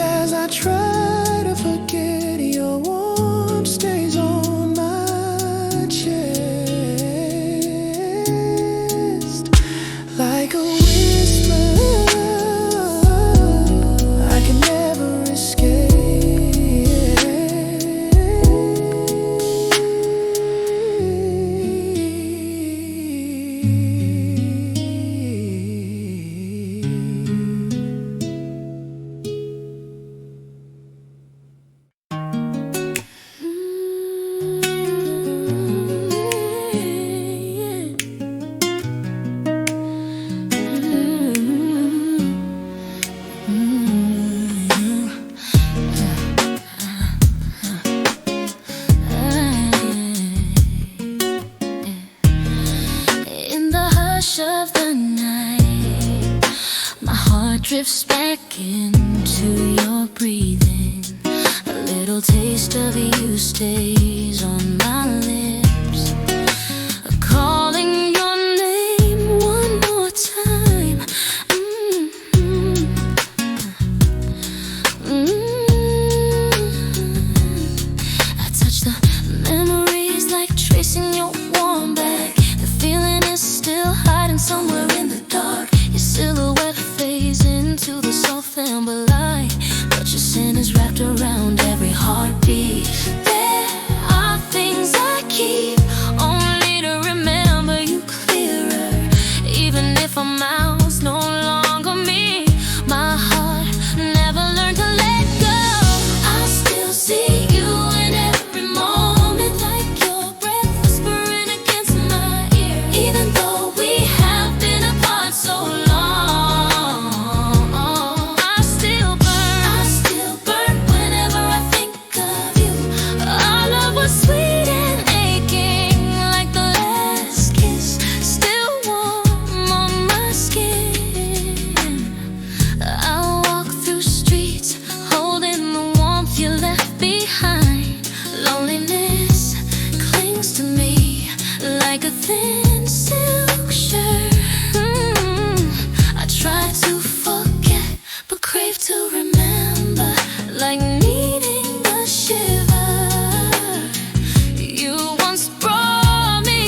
And as I try to forget, your warmth stays on my chest like a whisper I can never escape. Of the night, my heart drifts back into your breathing. A little taste of you stays on my lips, calling your name one more time. I touch the memories like tracing your warm back. The feeling is still hiding somewhere in the dark. Your silhouette fades into the soft amber light, but your scent is wrapped around every heartbeat. There are things I keep only to remember you clearer. Even if a mouse no longer me, my heart never learned to let go. I still see you in every moment, like your breath whispering against my ear. Even though we have been apart so long, I still burn whenever I think of you. Our love was sweet and aching, like the last kiss, still warm on my skin. I'll walk through streets holding the warmth you left behind. Loneliness clings to me like a thin silk shirt. I try to forget, but crave to remember, like needing a shiver you once brought me.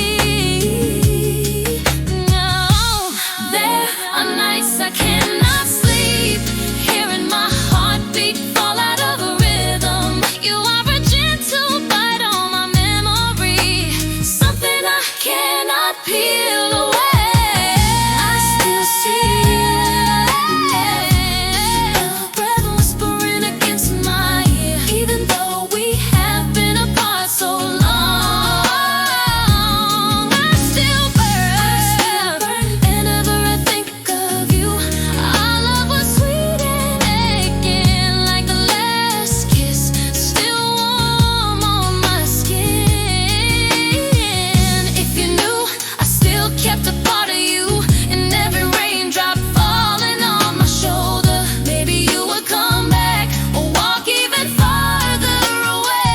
No, there are nights I cannot sleep, hearing my heartbeat fall out of rhythm. You are a gentle bite on my memory, something I cannot peel away. I still see your breath whispering against my ear. Even though we have been apart so long, I still burn whenever I think of you. Our love was sweet and aching, like the last kiss, still warm on my skin. If you knew, I still kept a part of you in every raindrop falling on my shoulder. Maybe you would come back or walk even farther away.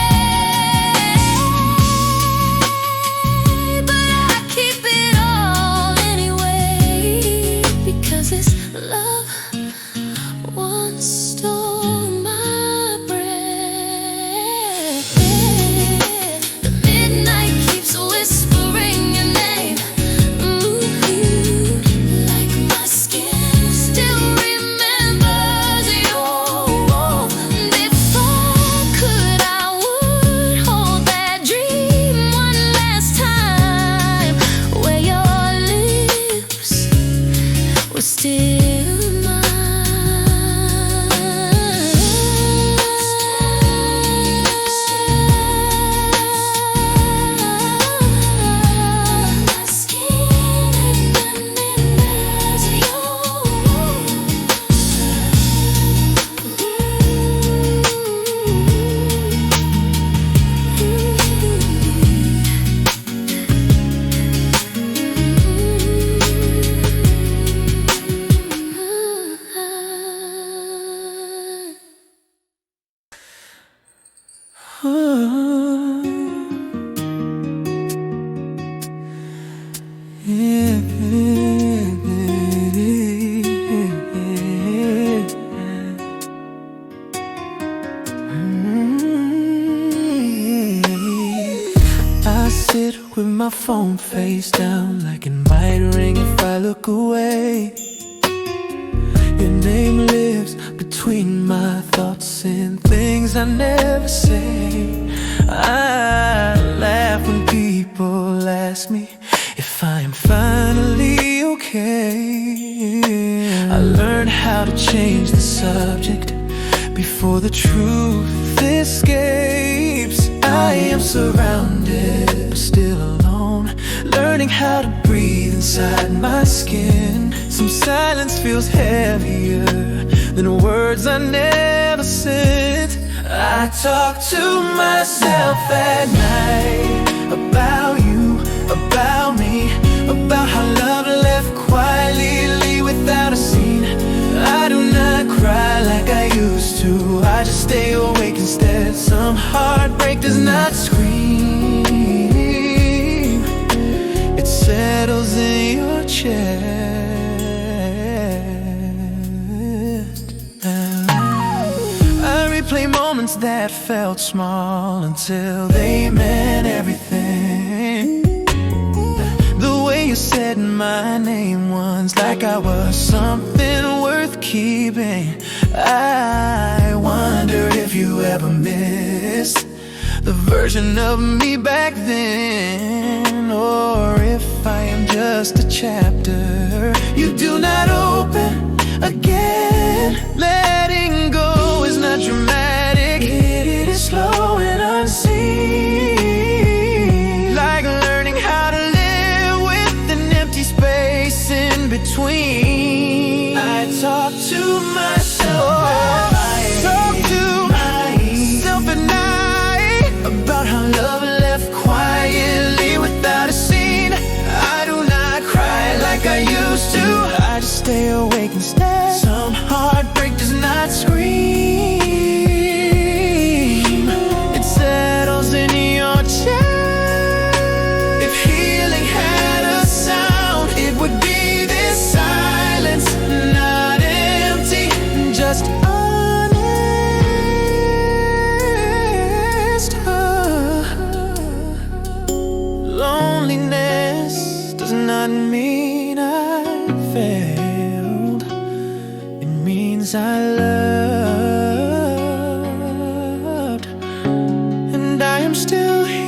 But I keep it all anyway, because this love once stole my breath. The midnight keeps whispering your name, like my skin still remembers you. Before could I would hold that dream one last time, where your lips were still mine. My skin remembers you. my phone face down like it might ring if I look away. Your name lives between my thoughts and things I never say. I laugh when people ask me if I am finally okay. I learned how to change the subject before the truth escapes. I am surrounded but still alone, learning how to breathe inside my skin. Some silence feels heavier than words I never sent. I talk to myself at night about you, about me, about how love left quietly without a scene. I do not cry like I used to, I just stay awake instead. Some heartbreak does not scream, it settles in your chest. I replay moments that felt small until they meant everything. The way you said my name once, like I was something worth keeping. I wonder if you ever missed the version of me back then, or if I am just a chapter you do not open again. Letting go is not dramatic, it is slow and unseen. Like learning how to live with an empty space in between. I talk to myself, talk to myself at night about how love left quietly without a scene. I do not cry like I used to, I just stay awake instead. Some heartbreak does not scream, it settles in your chest. If healing had a sound, it would be this silence, not empty, just honest. Loneliness does not mean I failed, it means I loved, and I am still here.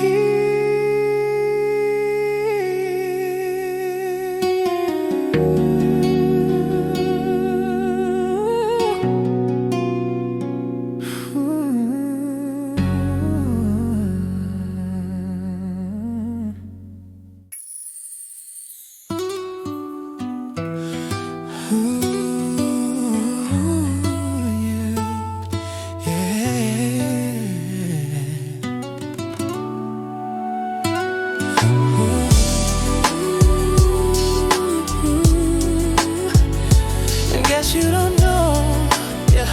You don't know, yeah.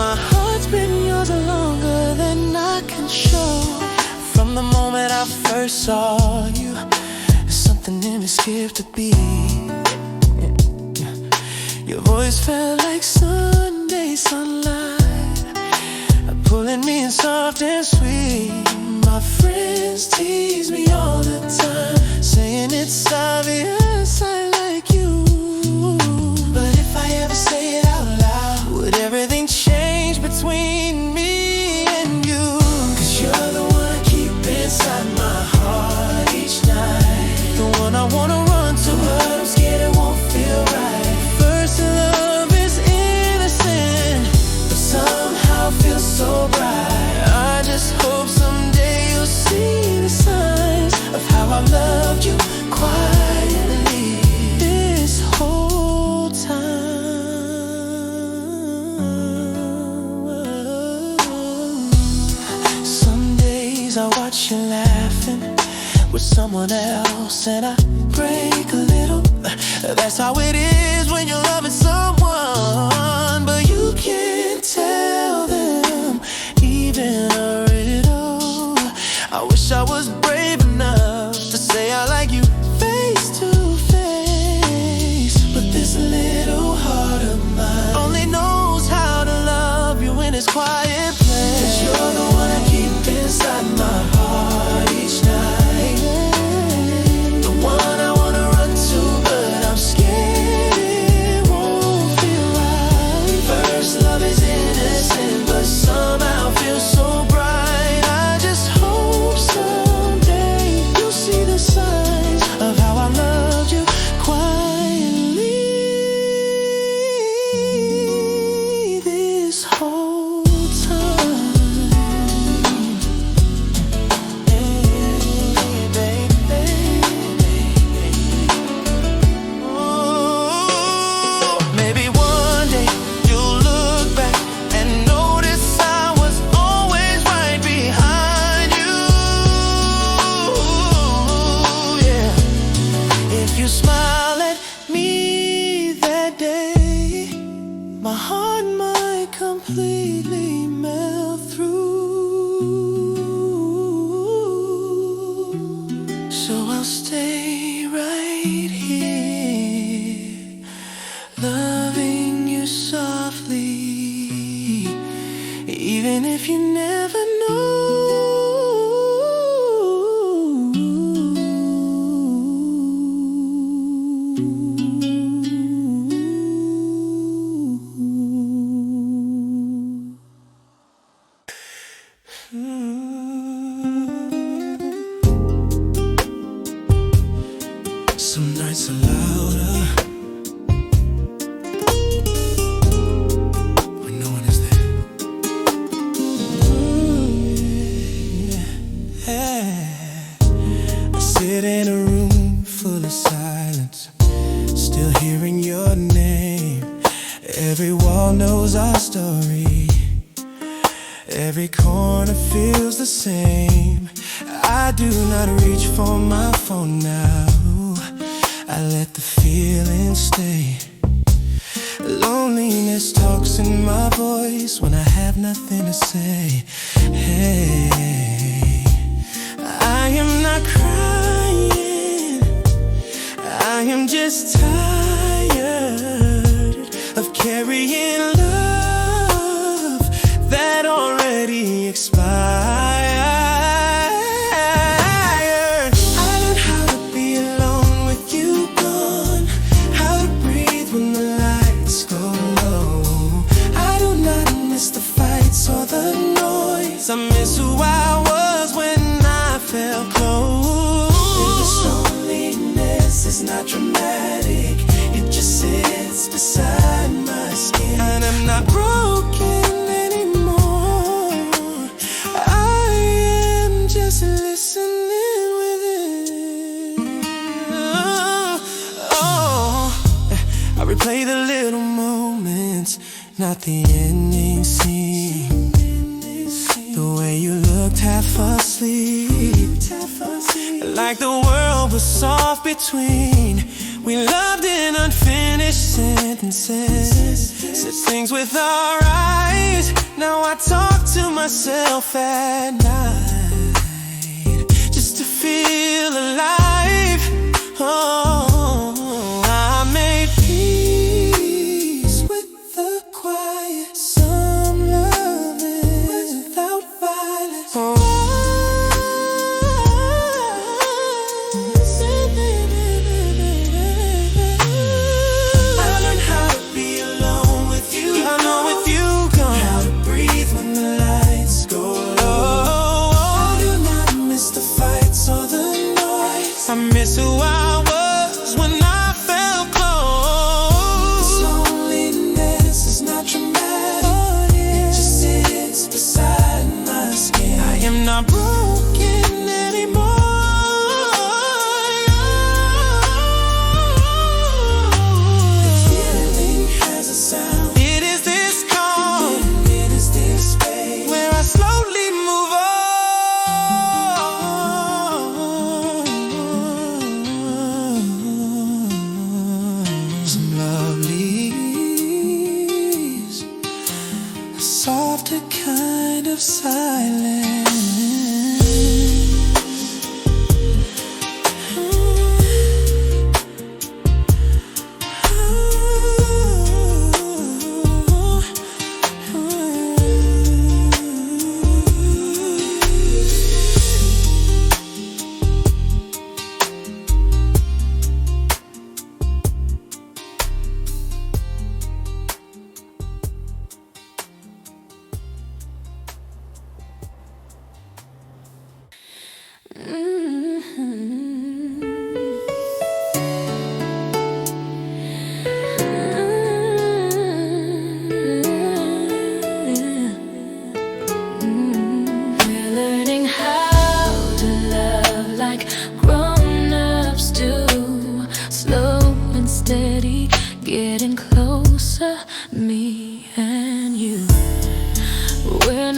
My heart's been yours longer than I can show. From the moment I first saw you, something in me skipped a beat. Your voice felt like Sunday sunlight, pulling me in soft and sweet. My friends tease me all the time, saying it's obvious I like you. Say it out loud, would everything change between me and you? 'Cause you're the one I keep inside my heart each night, the one I wanna run to, but I'm scared it won't feel right. First love is innocent, but somehow feels so bright. I just hope someday you'll see the signs of how I loved you quietly this whole time. I watch you laughing with someone else and I break a little. That's how it is when you're loving someone, but you can't tell them even a riddle. I wish I was brave enough to say I like you face to face, but this little heart of mine only knows how to love you in its quiet place. 'Cause you're the one I keep inside my heart each night, this whole time. Hey, baby. Oh, maybe one day you'll look back and notice I was always right behind you. Yeah. If you smile at me that day, my heart might completely melt through. So I'll stay right here, loving you softly, even if you never know. Some nights are louder when no one is there. I sit in a room full of silence, still hearing your name. Every wall knows our story, every corner feels the same. I do not reach for my phone now, I let the feeling stay. Loneliness talks in my voice when I have nothing to say. Hey, I am not crying, I am just tired of carrying love that already expired. I miss who I was when I felt close. This loneliness is not dramatic, it just sits beside my skin. And I'm not broken anymore, I am just listening within. Oh, I replay the little moments, not the ending scene. The way you looked half asleep, like the world was soft between. We loved in unfinished sentences, said things with our eyes. Now I talk to myself at night, just to feel alive. Oh, I made peace with the quiet. Some loving without violence. Oh. I learned how to be alone with you. I know with you gone, how to breathe when the lights go low. I do not miss the fights or the noise, I miss who I was when I felt close. This loneliness is not dramatic, it just sits beside my skin. I am not broken anymore. The feeling has a sound. It is this calm, it is this space where I slowly move on. Some lovelies, a softer kind of silence.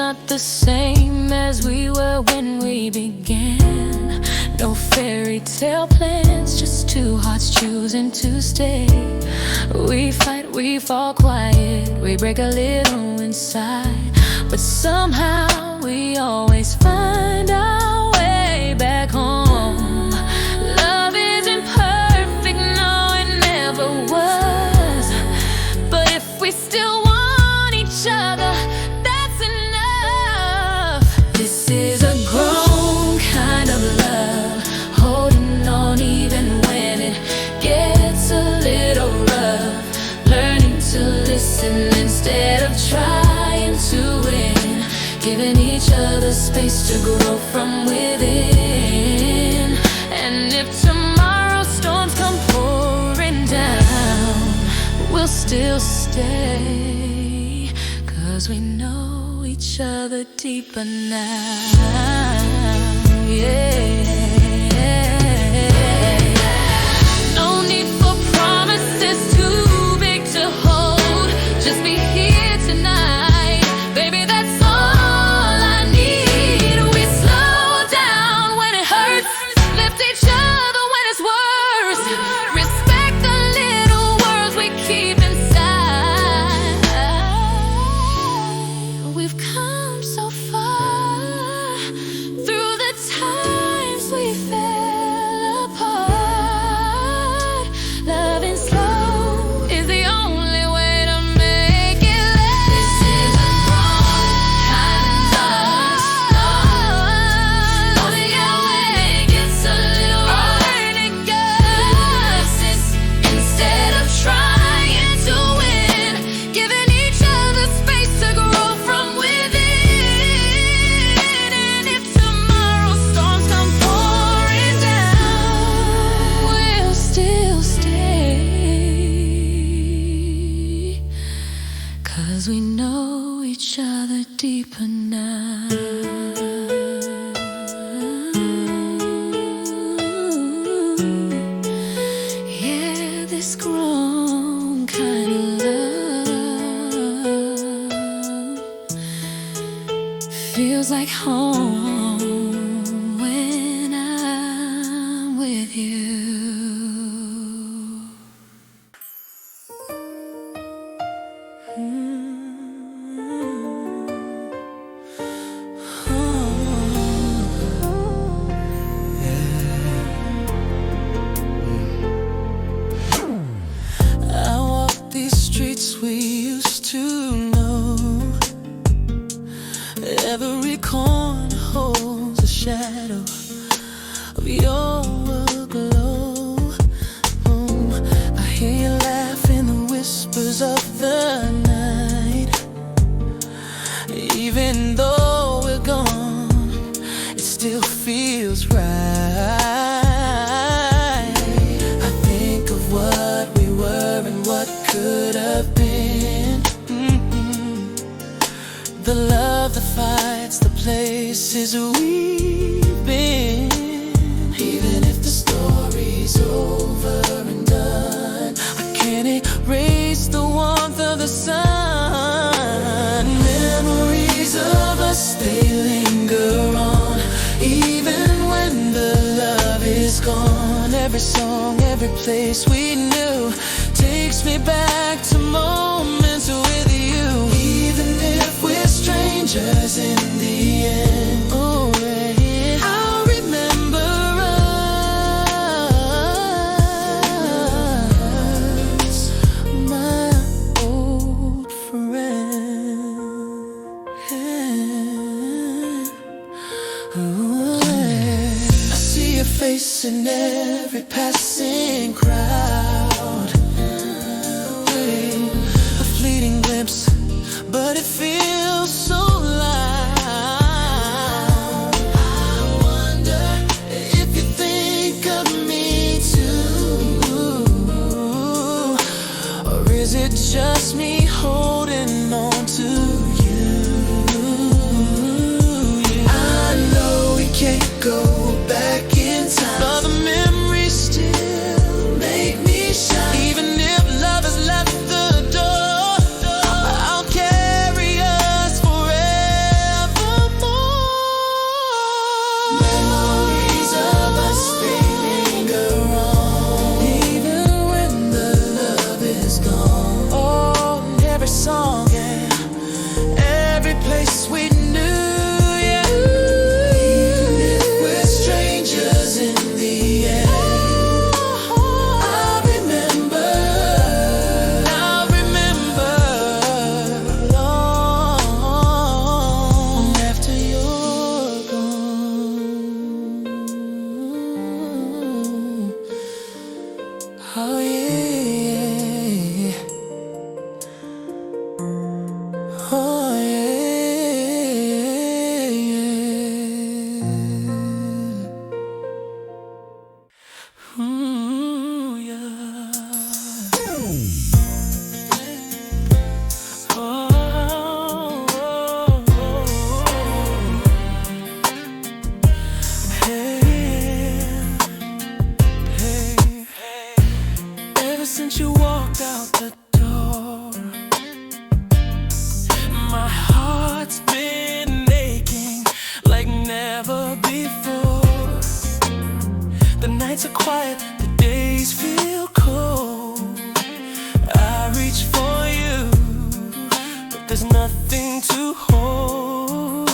not the same as we were when we began. No fairy tale plans, just two hearts choosing to stay. We fight, we fall quiet, we break a little inside, but somehow we always find our way back home. Love isn't perfect, no, it never was, but if we still want each other, that's enough. This is a grown kind of love, holding on even when it gets a little rough, learning to listen instead of trying to win, giving each other space to grow from within. And if tomorrow's storms come pouring down, we'll still stay, 'cause we know each other deeper now. Yeah. No need for promises too big to hold. Just be here tonight, baby, that's all I need. We slow down when it hurts, lift each other when it's worse, respect the little words we keep inside. We've come so far through the times we fell apart. Loving slow is the only way to make it last. This is a grown kind of love. Holding your way gets a little hard to guess. Instead of trying to win, giving each other space to grow from within. And if tomorrow's storms come pouring down, we'll still stay, 'cause we know each other deeper now. Yeah, this grown kind of love feels like home when I'm with you. I walk these streets we used to know. Every corner holds a shadow of your glow. I hear you laugh in the whispers of the night. Even though we're gone, it still feels right. I think of what we were and what could have been. The love, the fights, the places we've been. Even if the story's over and done, I can't erase the warmth of the sun. Memories of us, they linger on, even when the love is gone. Every song, every place we knew takes me back to moments with you. Even if we're strangers in the end, oh yeah, I'll remember us, my old friend. Ooh, I see your face in every passing crowd. A fleeting glimpse, but it feels so loud. I wonder if you think of me too, or is it just me holding on to you? I know we can't go back in time, but the memories still make me place we knew. Yeah. Even if we're strangers in the end, I'll remember long after you're gone. Oh yeah. Oh yeah, ooh, yeah. Oh, hey, hey, hey. Ever since you walked out the door, my heart's been aching like never before. The nights are quiet, the days feel cold. I reach for you, but there's nothing to hold.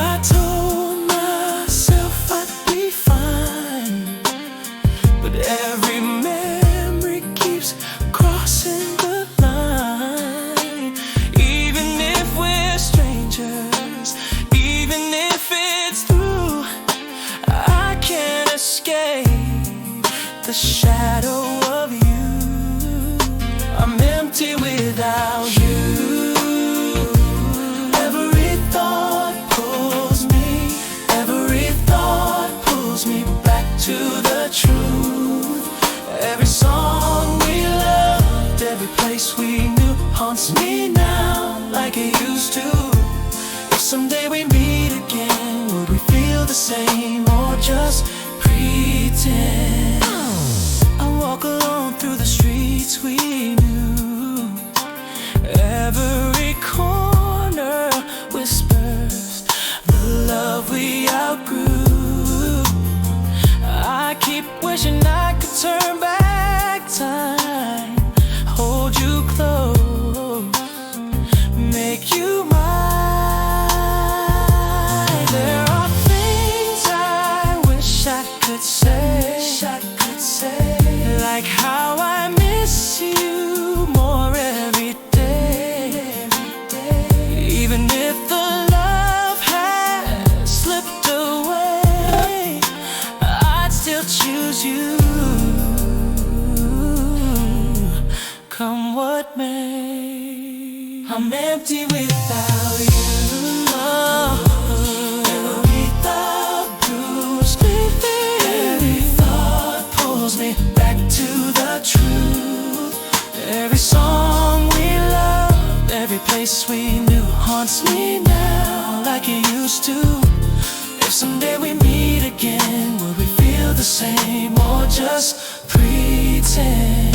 I told myself I'd be fine, but every memory keeps crossing the line. Even if we're strangers, even if it's through, I can't escape the shadow of you. I'm empty without you. Every thought pulls me back to the truth. Every song we loved, every place we knew haunts me now like it used to. If someday we meet again, would we feel the same or just pretend? I walk alone through the streets we knew. Every corner whispers the love we outgrew. I keep wishing I could turn back time, hold you close, make you mine. There are things I wish I could say, like how I miss you more every day. Even if the love has slipped away, I'd still choose you, come what may. I'm empty without you. Every thought bruised me, every thought pulls me back to the truth. Every song we loved, every place we knew haunts me now like it used to. If someday we meet again, will we feel the same or just pretend?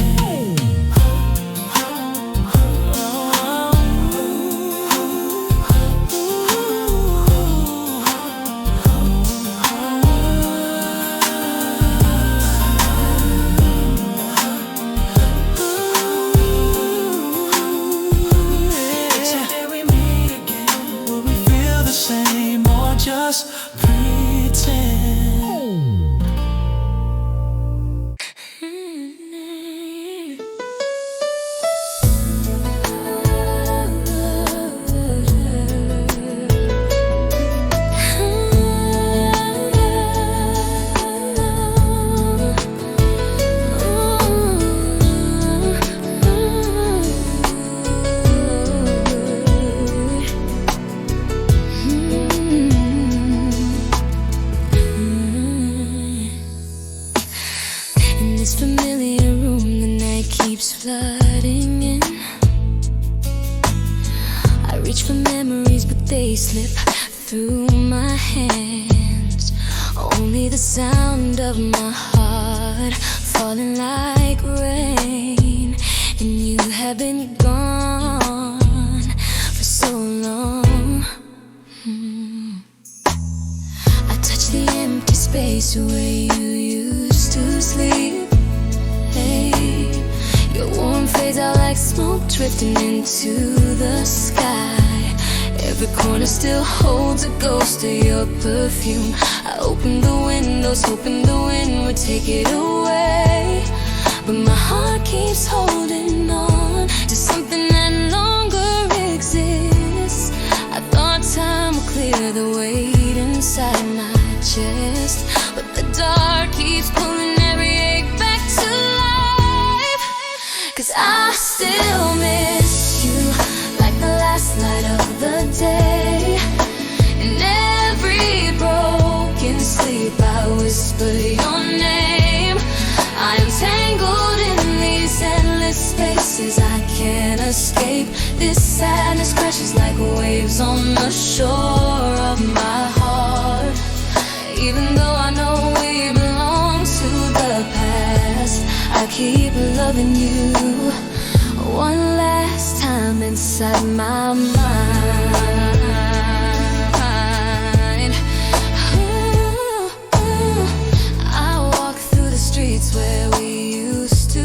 Just pretend. this familiar room, the night keeps flooding in. I reach for memories, but they slip through my hands. Only the sound of my heart falling like rain. And you have been gone for so long. I touch the empty space where you used to sleep. Hey, your warm fades out like smoke drifting into the sky. Every corner still holds a ghost of your perfume. I opened the windows, hoping the wind would take it away, but my heart keeps holding on to something that no longer exists. I thought time would clear the weight inside my chest, but the dark keeps pulling every ache back to life. 'Cause I still miss you like the last night of the day. In every broken sleep I whisper your name. I am tangled in these endless spaces I can't escape. This sadness crashes like waves on the shore of my heart. Even though I know we belong to the past, I keep loving you one last time inside my mind. Ooh, I walk through the streets where we used to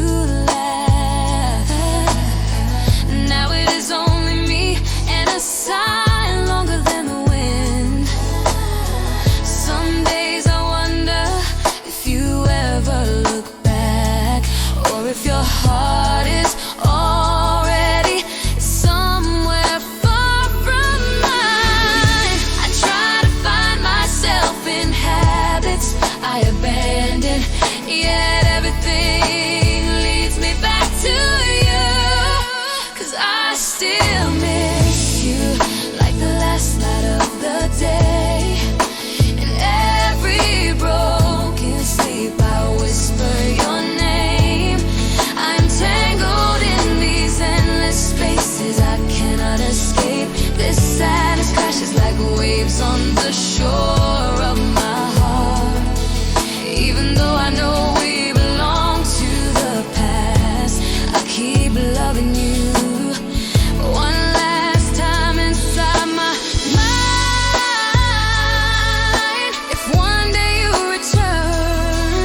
laugh. Now it is only me and a sigh longer than the wind. Some days I wonder if you ever look back, or if your heart is already somewhere far from mine. I try to find myself in habits I abandoned, yet everything leads me back to you. 'Cause I still miss you like the last night of the day. In every broken sleep I whisper your name. I'm tangled in these endless spaces I cannot escape. This sadness crashes like waves on the shore of my heart. Even though I know we belong to the past, I keep loving you one last time inside my mind. If one day you return,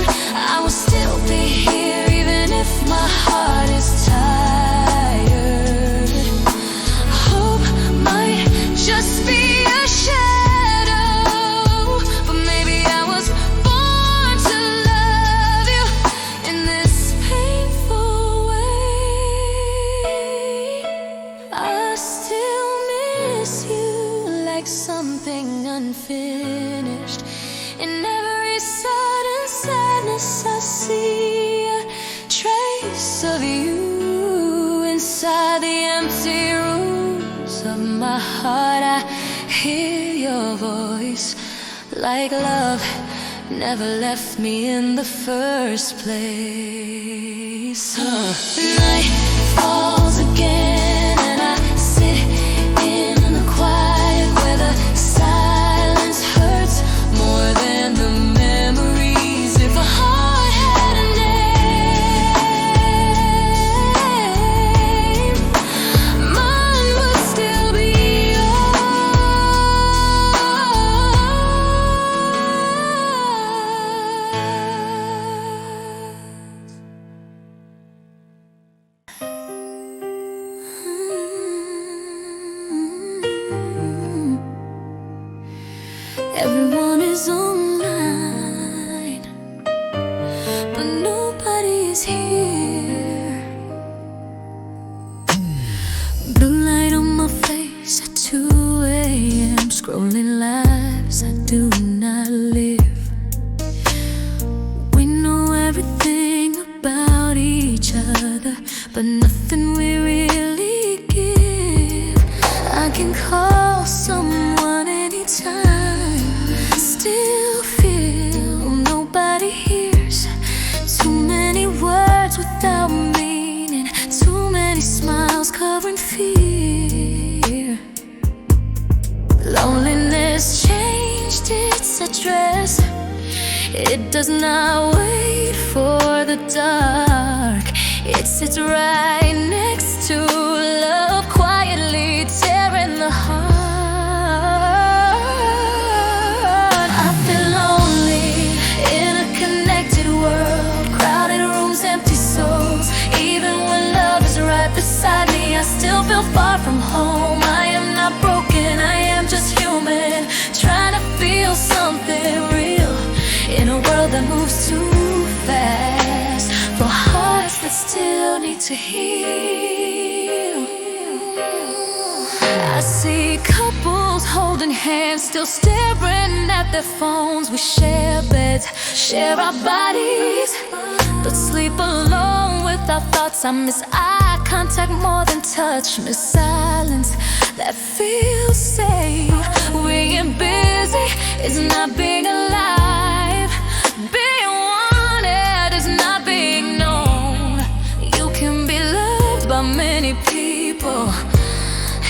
I will still be here, even if my heart is tired. Hope might just be a shadow, but maybe I was born to love you in this painful way. I still miss you like something unfinished. In every sudden sadness I see a trace of you inside the empty rooms of my heart. I hear your voice like love never left me in the first place. Night falls again and I sit in the quiet where the silence hurts more than the memories. If a heart had a name, mine would still be everyone is online, but nobody is here. Blue light on my face at 2 a.m. Scrolling lives I do not live. We know everything about each other, but nothing we really give. I can call someone anytime, still feel nobody hears. Too many words without meaning, too many smiles covering fear. Loneliness changed its address. It does not wait for the dark. It sits right next to love, quietly tearing the heart. I feel lonely in a connected world, crowded rooms, empty souls. Even when love is right beside me, I still feel far from home. I am not broken, something real in a world that moves too fast for hearts that still need to heal. I see couples holding hands, still staring at their phones. We share beds, share our bodies, but sleep alone with our thoughts. I miss eye contact more than touch, miss silence that feels safe. Being busy is not being alive. Being wanted is not being known. You can be loved by many people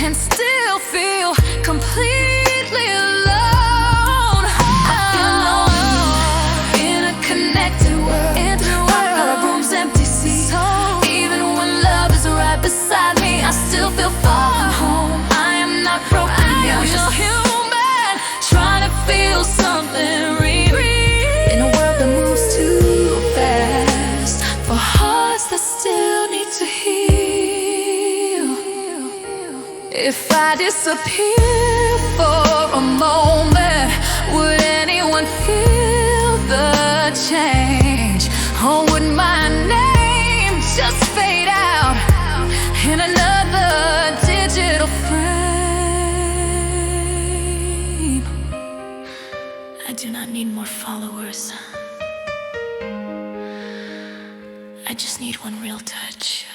and still feel completely alone. I feel lonely in a connected world, where our room's empty seats. So even when love is right beside me, I still feel far from home. I am not broken, I'm just human, trying to feel something real in a world that moves too fast for hearts that still need to heal. If I disappear for a moment, would anyone feel the change? Or would my name just fade out in another digital frame? I do not need more followers. I just need one real touch.